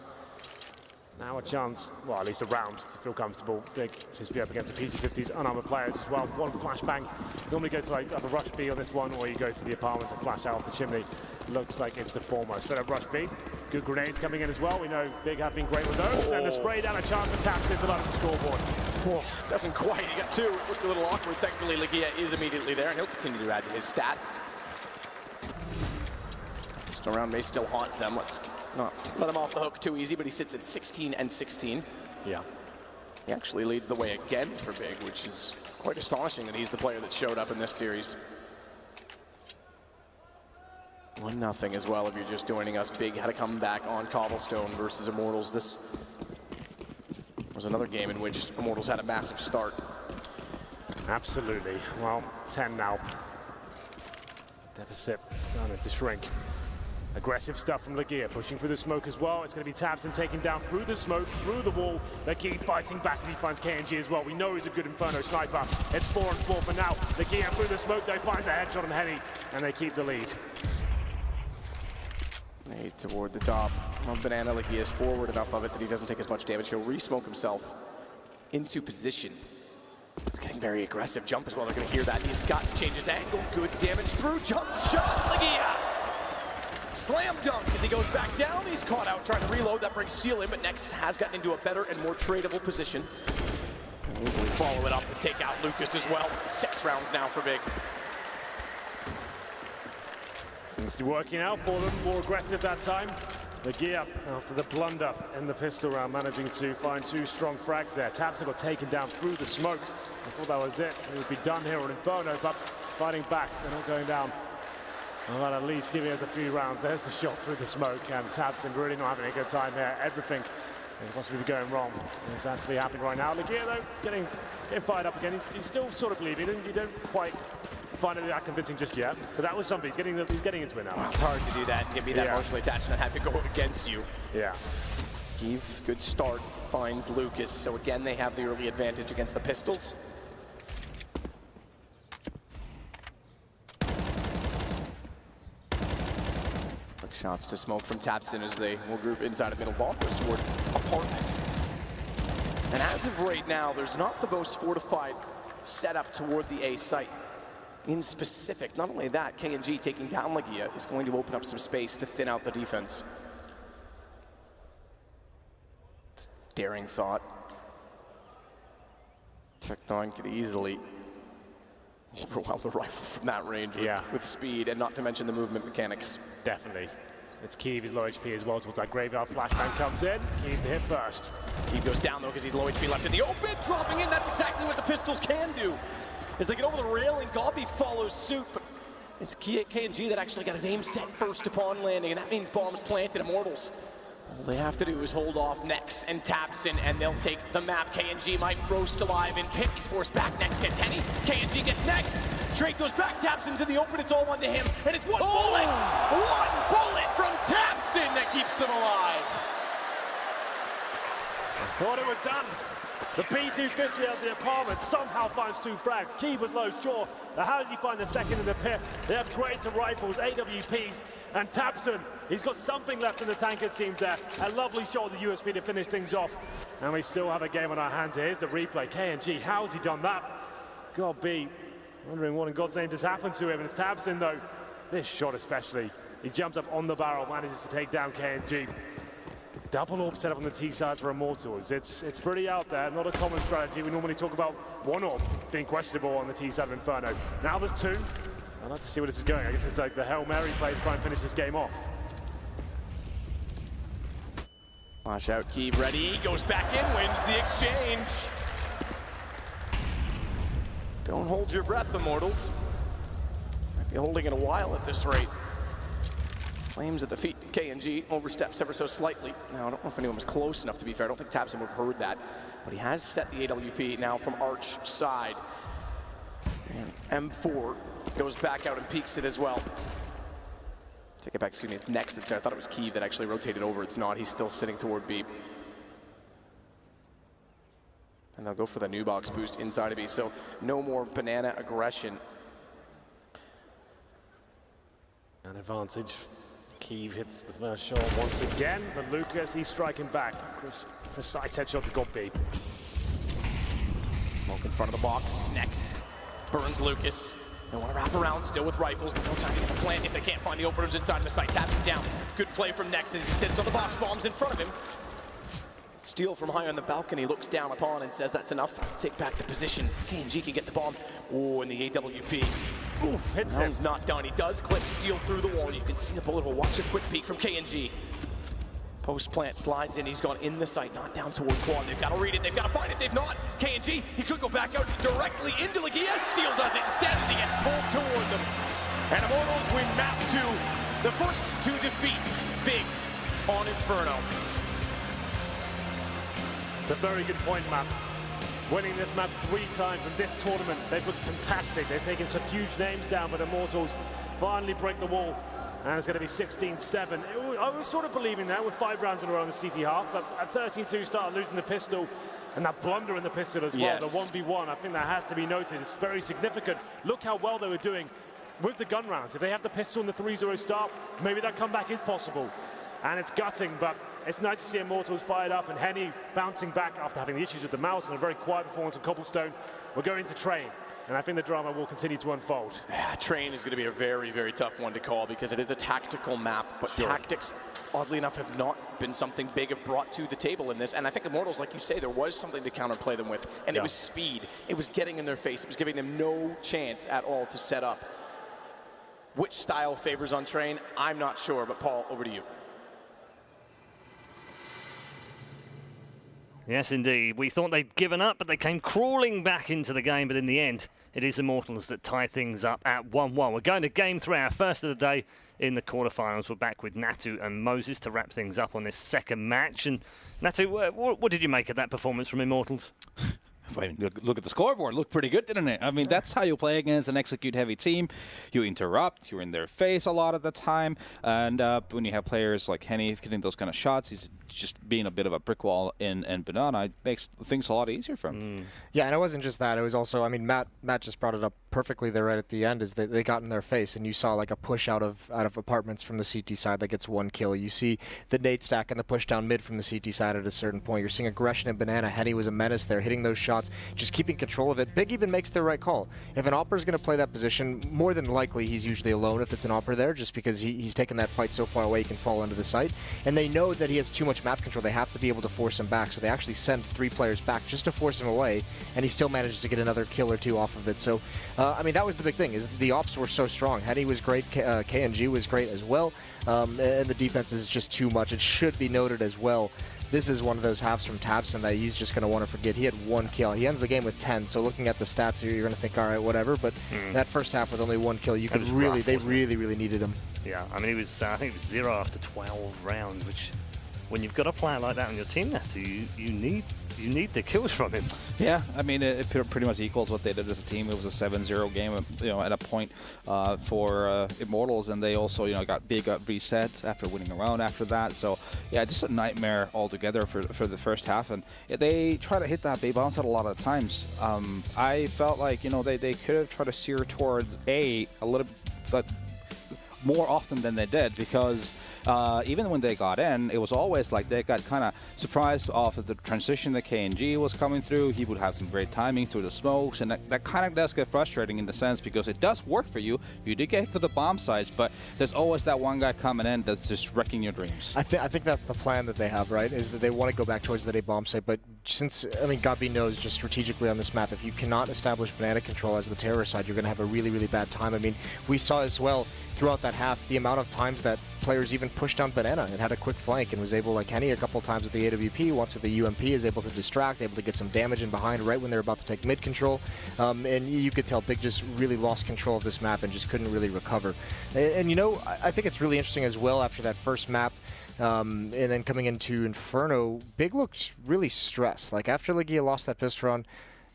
now a chance, well, at least a round to feel comfortable. Big just be up against the PG50s, unarmored players as well. 1 flashbang. Normally go to like either rush B on this one, or you go to the apartment to flash out off the chimney. Looks like it's the former. Straight up rush B. Good grenades coming in as well. We know Big have been great with those. And the spray down, a chance for taps into the scoreboard. Oh, doesn't quite. He got 2. It looked a little awkward. Thankfully, Legia is immediately there, and he'll continue to add to his stats. Pistol round may still haunt them. Let's not let him off the hook too easy, but he sits at 16 and 16. Yeah. He actually leads the way again for Big, which is quite astonishing that he's the player that showed up in this series. 1-0 as well if you're just joining us. Big had a comeback on Cobblestone versus Immortals. This was another game in which Immortals had a massive start. Absolutely. Well, 10 now. Deficit starting to shrink. Aggressive stuff from Legia, pushing through the smoke as well. It's going to be Tabson taken down through the smoke, through the wall. Legia fighting back as he finds KNG as well. We know he's a good Inferno sniper. It's 4-on-4 for now. Legia through the smoke, though, finds a headshot on Henny, and they keep the lead. Nade toward the top of Banana. Legia is forward enough of it that he doesn't take as much damage. He'll re-smoke himself into position. He's getting very aggressive jump as well. They're going to hear that. He's got to change his angle. Good damage through. Jump shot. Legia. Slam dunk as he goes back down. He's caught out trying to reload. That brings Steel in, but Nex has gotten into a better and more tradable position. Can easily follow it up and take out Lucas as well. 6 rounds now for Big. Seems to be working out for them. More aggressive that time. Legia, after the blunder in the pistol round, managing to find 2 strong frags there. tabseN got taken down through the smoke. I thought that was it. It would be done here on Inferno, but fighting back. They're not going down. Well, at least giving us a few rounds. There's the shot through the smoke, and tabseN really not having a good time here. Everything is possibly going wrong. It's actually happening right now. Legia, though, getting fired up again. He's still sort of believing, and you don't quite find it that convincing just yet. But that was something. He's getting into it now. Well, it's hard to do that and get me that emotionally attached and have it go against you. Yeah. Keeve, good start, finds Lucas. So again, they have the early advantage against the pistols. Quick shots to smoke from tabseN as they will group inside of middle ball, goes toward apartments. And as of right now, there's not the most fortified setup toward the A site. In specific, not only that, KNG taking down Legia is going to open up some space to thin out the defense. It's a daring thought. Tec9 could easily overwhelm the rifle from that range with speed, and not to mention the movement mechanics. Definitely. It's Keeve, he's low HP as well, towards that graveyard. Flashbang comes in, Keeve to hit first. Keeve goes down though because he's low HP left in the open, dropping in. That's exactly what the pistols can do. As they get over the railing, Gobby follows suit, but it's KNG that actually got his aim set first upon landing, and that means bombs planted. Immortals. All they have to do is hold off Nex and tabseN, and they'll take the map. KNG might roast alive in pit. He's forced back. Nex gets Henny. KNG gets Nex. Drake goes back. tabseN's in the open. It's all onto him, and it's one bullet from tabseN that keeps them alive. I thought it was done. The P250 of the apartment somehow finds 2 frags. Keeve was low, sure. But how does he find the second in the pit? They have greater rifles, AWPs, and tabseN. He's got something left in the tank, it seems there. A lovely shot with the USB to finish things off. And we still have a game on our hands here. Here's the replay. KNG, how's he done that? God be wondering what in God's name just happened to him. And it's tabseN, though. This shot especially. He jumps up on the barrel, manages to take down KNG. Double orb set up on the T side for Immortals. It's pretty out there, not a common strategy. We normally talk about 1 orb being questionable on the T side of Inferno. Now there's 2. I'd like to see where this is going. I guess it's like the Hail Mary play to try and finish this game off. Flash out, Keeve ready, goes back in, wins the exchange. Don't hold your breath, Immortals. Might be holding it a while at this rate. Flames at the feet. KNG oversteps ever so slightly. Now, I don't know if anyone was close enough, to be fair. I don't think tabseN would have heard that. But he has set the AWP now from Arch side. And M4 goes back out and peeks it as well. Take it back, excuse me, it's Nex that's there. I thought it was Keeve that actually rotated over. It's not. He's still sitting toward B. And they'll go for the new box boost inside of B. So no more banana aggression. An advantage. Keeve hits the first shot once again, but Lucas, he's striking back. Precise headshot to Gobby. Smoke in front of the box. Nex burns Lucas. They want to wrap around still with rifles, but no time to get the plant if they can't find the openers inside of the site. Taps him down. Good play from Nex as he sits on the box bombs in front of him. Steal from high on the balcony, looks down upon and says that's enough. Take back the position. KNG can get the bomb. Oh, and the AWP. Ooh, hits him. He's not done. He does clip Steal through the wall. You can see the bullet hole. Watch a quick peek from KNG. Post plant slides in. He's gone in the site, not down toward quad. They've got to read it. They've got to find it. They've not. KNG, he could go back out directly into Legia. Steal does it instead as he gets pulled toward them. And Immortals win map 2. The first 2 defeats big on Inferno. It's a very good point, Matt. Winning this map 3 times in this tournament. They've looked fantastic. They've taken some huge names down, but Immortals finally break the wall. And it's going to be 16-7. I was sort of believing that with 5 rounds in a row on the CT half, but at 13-2 started losing the pistol, and that blunder in the pistol as well, the 1v1, I think that has to be noted. It's very significant. Look how well they were doing with the gun rounds. If they have the pistol in the 3-0 start, maybe that comeback is possible. And it's gutting, but it's nice to see Immortals fired up and Henny bouncing back after having the issues with the mouse and a very quiet performance on Cobblestone. we're going to train. And I think the drama will continue to unfold. Yeah, train is going to be a very, very tough one to call because it is a tactical map, but tactics, oddly enough, have not been something big have brought to the table in this. And I think Immortals, like you say, there was something to counterplay them with, and it was speed. It was getting in their face. It was giving them no chance at all to set up. Which style favors on train, I'm not sure, but Paul, over to you. Yes, indeed. We thought they'd given up, but they came crawling back into the game. But in the end, it is Immortals that tie things up at 1-1. We're going to game 3, our first of the day in the quarterfinals. We're back with Natu and Moses to wrap things up on this second match. And Natu, what did you make of that performance from Immortals? Look at the scoreboard. Looked pretty good, didn't it? I mean, that's how you play against an execute-heavy team. You interrupt. You're in their face a lot of the time. And when you have players like Henny getting those kind of shots, he's just being a bit of a brick wall in Banana. It makes things a lot easier for him. Yeah, and it wasn't just that. It was also, I mean, Matt just brought it up perfectly there right at the end, is that they got in their face, and you saw like a push out of apartments from the CT side that gets 1 kill. You see the nade stack and the push down mid from the CT side at a certain point. You're seeing aggression in Banana. Henny was a menace there, hitting those shots, just keeping control of it. Big even makes the right call. If an Opper is going to play that position, more than likely he's usually alone if it's an Opper there, just because he's taken that fight so far away he can fall into the site. And they know that he has too much map control. They have to be able to force him back, so they actually send 3 players back just to force him away, and he still manages to get another kill or 2 off of it. So, I mean, that was the big thing, is the ops were so strong. Henny was great, KNG was great as well, and the defense is just too much. It should be noted as well, this is one of those halves from Tabson that he's just going to want to forget. He had 1 kill. He ends the game with 10, so looking at the stats here, you're going to think, all right, whatever, but that first half with only 1 kill, you could really, they really needed him. Yeah, I mean, he was, I think it was 0 after 12 rounds, which, when you've got a player like that on your team, Natu, you need the kills from him. Yeah, I mean, it pretty much equals what they did as a team. It was a 7-0 game, at a point for Immortals, and they also, got big resets after winning a round after that. So, yeah, just a nightmare altogether for the first half. And they try to hit that B bounce at a lot of times. I felt like, they could have tried to steer towards a little bit more often than they did, because even when they got in, it was always like they got kind of surprised off of the transition that KNG was coming through. He would have some great timing through the smokes, and that kind of does get frustrating in the sense, because it does work for you. You did get to the bomb sites, but there's always that one guy coming in that's just wrecking your dreams. I think that's the plan that they have, right? Is that they want to go back towards that A bomb site, but since, I mean, God knows just strategically on this map, if you cannot establish banana control as the terror side, you're going to have a really bad time. I mean, we saw as well throughout that half the amount of times that players even pushed down Banana and had a quick flank and was able, like Henny a couple times with the AWP, once with the UMP, is able to distract, able to get some damage in behind right when they're about to take mid control. And you could tell Big just really lost control of this map and just couldn't really recover. And I think it's really interesting as well after that first map. And then coming into Inferno, Big looked really stressed. Like after Legia lost that pistol run,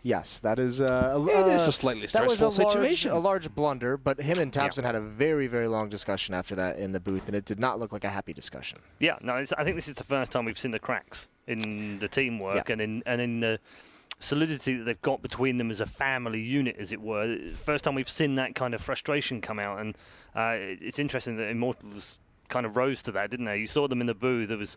yes, that is it is a slightly stressful situation. A large blunder, but him and Tabson had a very long discussion after that in the booth, and it did not look like a happy discussion. Yeah, no, I think this is the first time we've seen the cracks in the teamwork and in the solidity that they've got between them as a family unit, as it were. First time we've seen that kind of frustration come out, and it's interesting that Immortals kind of rose to that, didn't they? You saw them in the booth. There was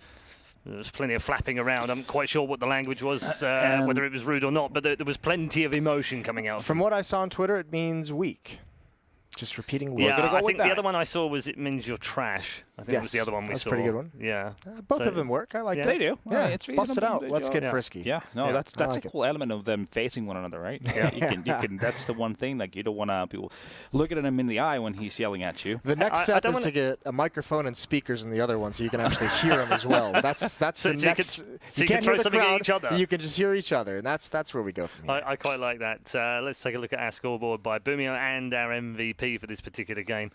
plenty of flapping around. I'm quite sure what the language was, whether it was rude or not, but there was plenty of emotion coming out. From what I saw on Twitter, it means weak. Just repeating weak. Yeah, I think the other one I saw was it means you're trash. I think it was the other one we saw. That's a pretty good one. Yeah. Both of them work. I like that. They do. Yeah, it's bust it out. Let's get frisky. Yeah, no, that's a cool element of them facing one another, right? Yeah. you can. That's the one thing, like, you don't want to people looking at him in the eye when he's yelling at you. The next step is to get a microphone and speakers in the other one so you can actually hear him as well. That's the next. You can't throw hear the something crowd, at each other. You can just hear each other, and that's where we go from here. I quite like that. Let's take a look at our scoreboard by Boomio and our MVP for this particular game.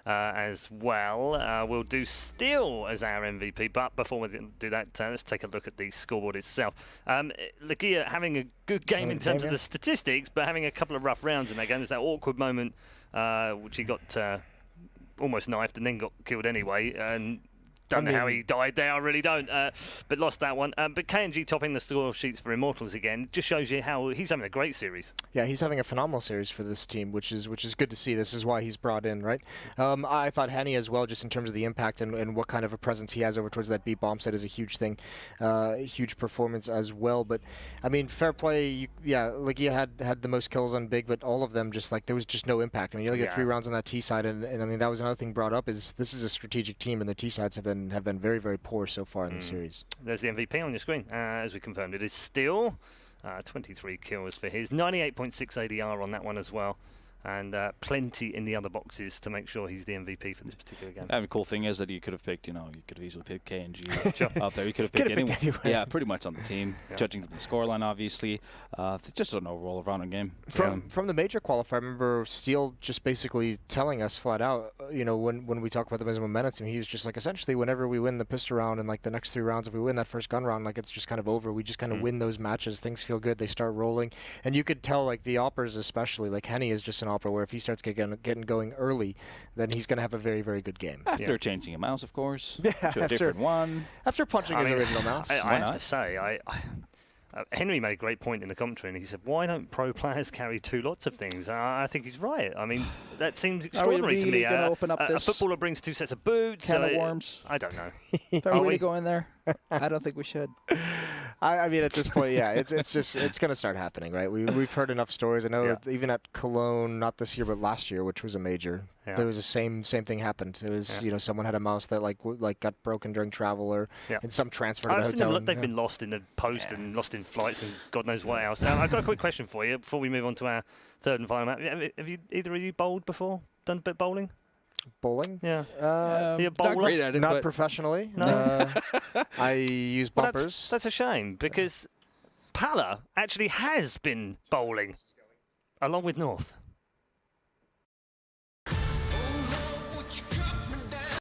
As well. We'll do Steel as our MVP, but before we do that, let's take a look at the scoreboard itself. Legia having a good game in terms of the statistics, but having a couple of rough rounds in that game. There's that awkward moment which he got almost knifed and then got killed anyway, and don't know how he died there, I really don't, but lost that one. But KNG topping the score sheets for Immortals again just shows you how he's having a great series. Yeah, he's having a phenomenal series for this team, which is good to see. This is why he's brought in, right? I thought Henny as well, just in terms of the impact and what kind of a presence he has over towards that B bomb set is a huge thing, huge performance as well. But I mean, fair play. Like he had the most kills on Big, but all of them just like there was just no impact. I mean, you only get 3 rounds on that T side, and I mean that was another thing brought up is this is a strategic team, and the T sides have been very, very poor so far in the series. There's the MVP on your screen, as we confirmed. It is still 23 kills for his, 98.6 ADR on that one as well, and plenty in the other boxes to make sure he's the MVP for this particular game. The cool thing is that you could have picked, you could have easily picked KNG up there. You could have picked anyone. Yeah, pretty much on the team, judging from the scoreline, obviously. Just an overall rounding game. From the major qualifier, I remember Steele just basically telling us flat out, when we talk about them as a momentum, he was just like, essentially, whenever we win the pistol round and like the next 3 rounds, if we win that first gun round, like it's just kind of over. We just kind of win those matches. Things feel good. They start rolling. And you could tell, like the Oppers especially, like Henny is just an Opera where if he starts getting going early, then he's going to have a very, very good game. After changing a mouse, of course, to a different one. After punching his original mouse. I have to say, Henry made a great point in the commentary, and he said, why don't pro players carry 2 lots of things? I think he's right. I mean, that seems extraordinary to me. Open up a footballer brings 2 sets of boots. Can of worms. I don't know. Are we going there? I don't think we should. I mean, at this point, yeah, it's going to start happening, right? We've heard enough stories. I know even at Cologne, not this year, but last year, which was a major, there was the same thing happened. It was someone had a mouse that like got broken during travel or in some transfer to the hotel. They've been lost in the post and lost in flights and God knows what else. I've got a quick question for you before we move on to our third and final map. Have you either of you bowled before? Done a bit of bowling? Bowling? Yeah. Not great at it. Not professionally. No. I use bumpers. That's a shame because Pala actually has been bowling along with North.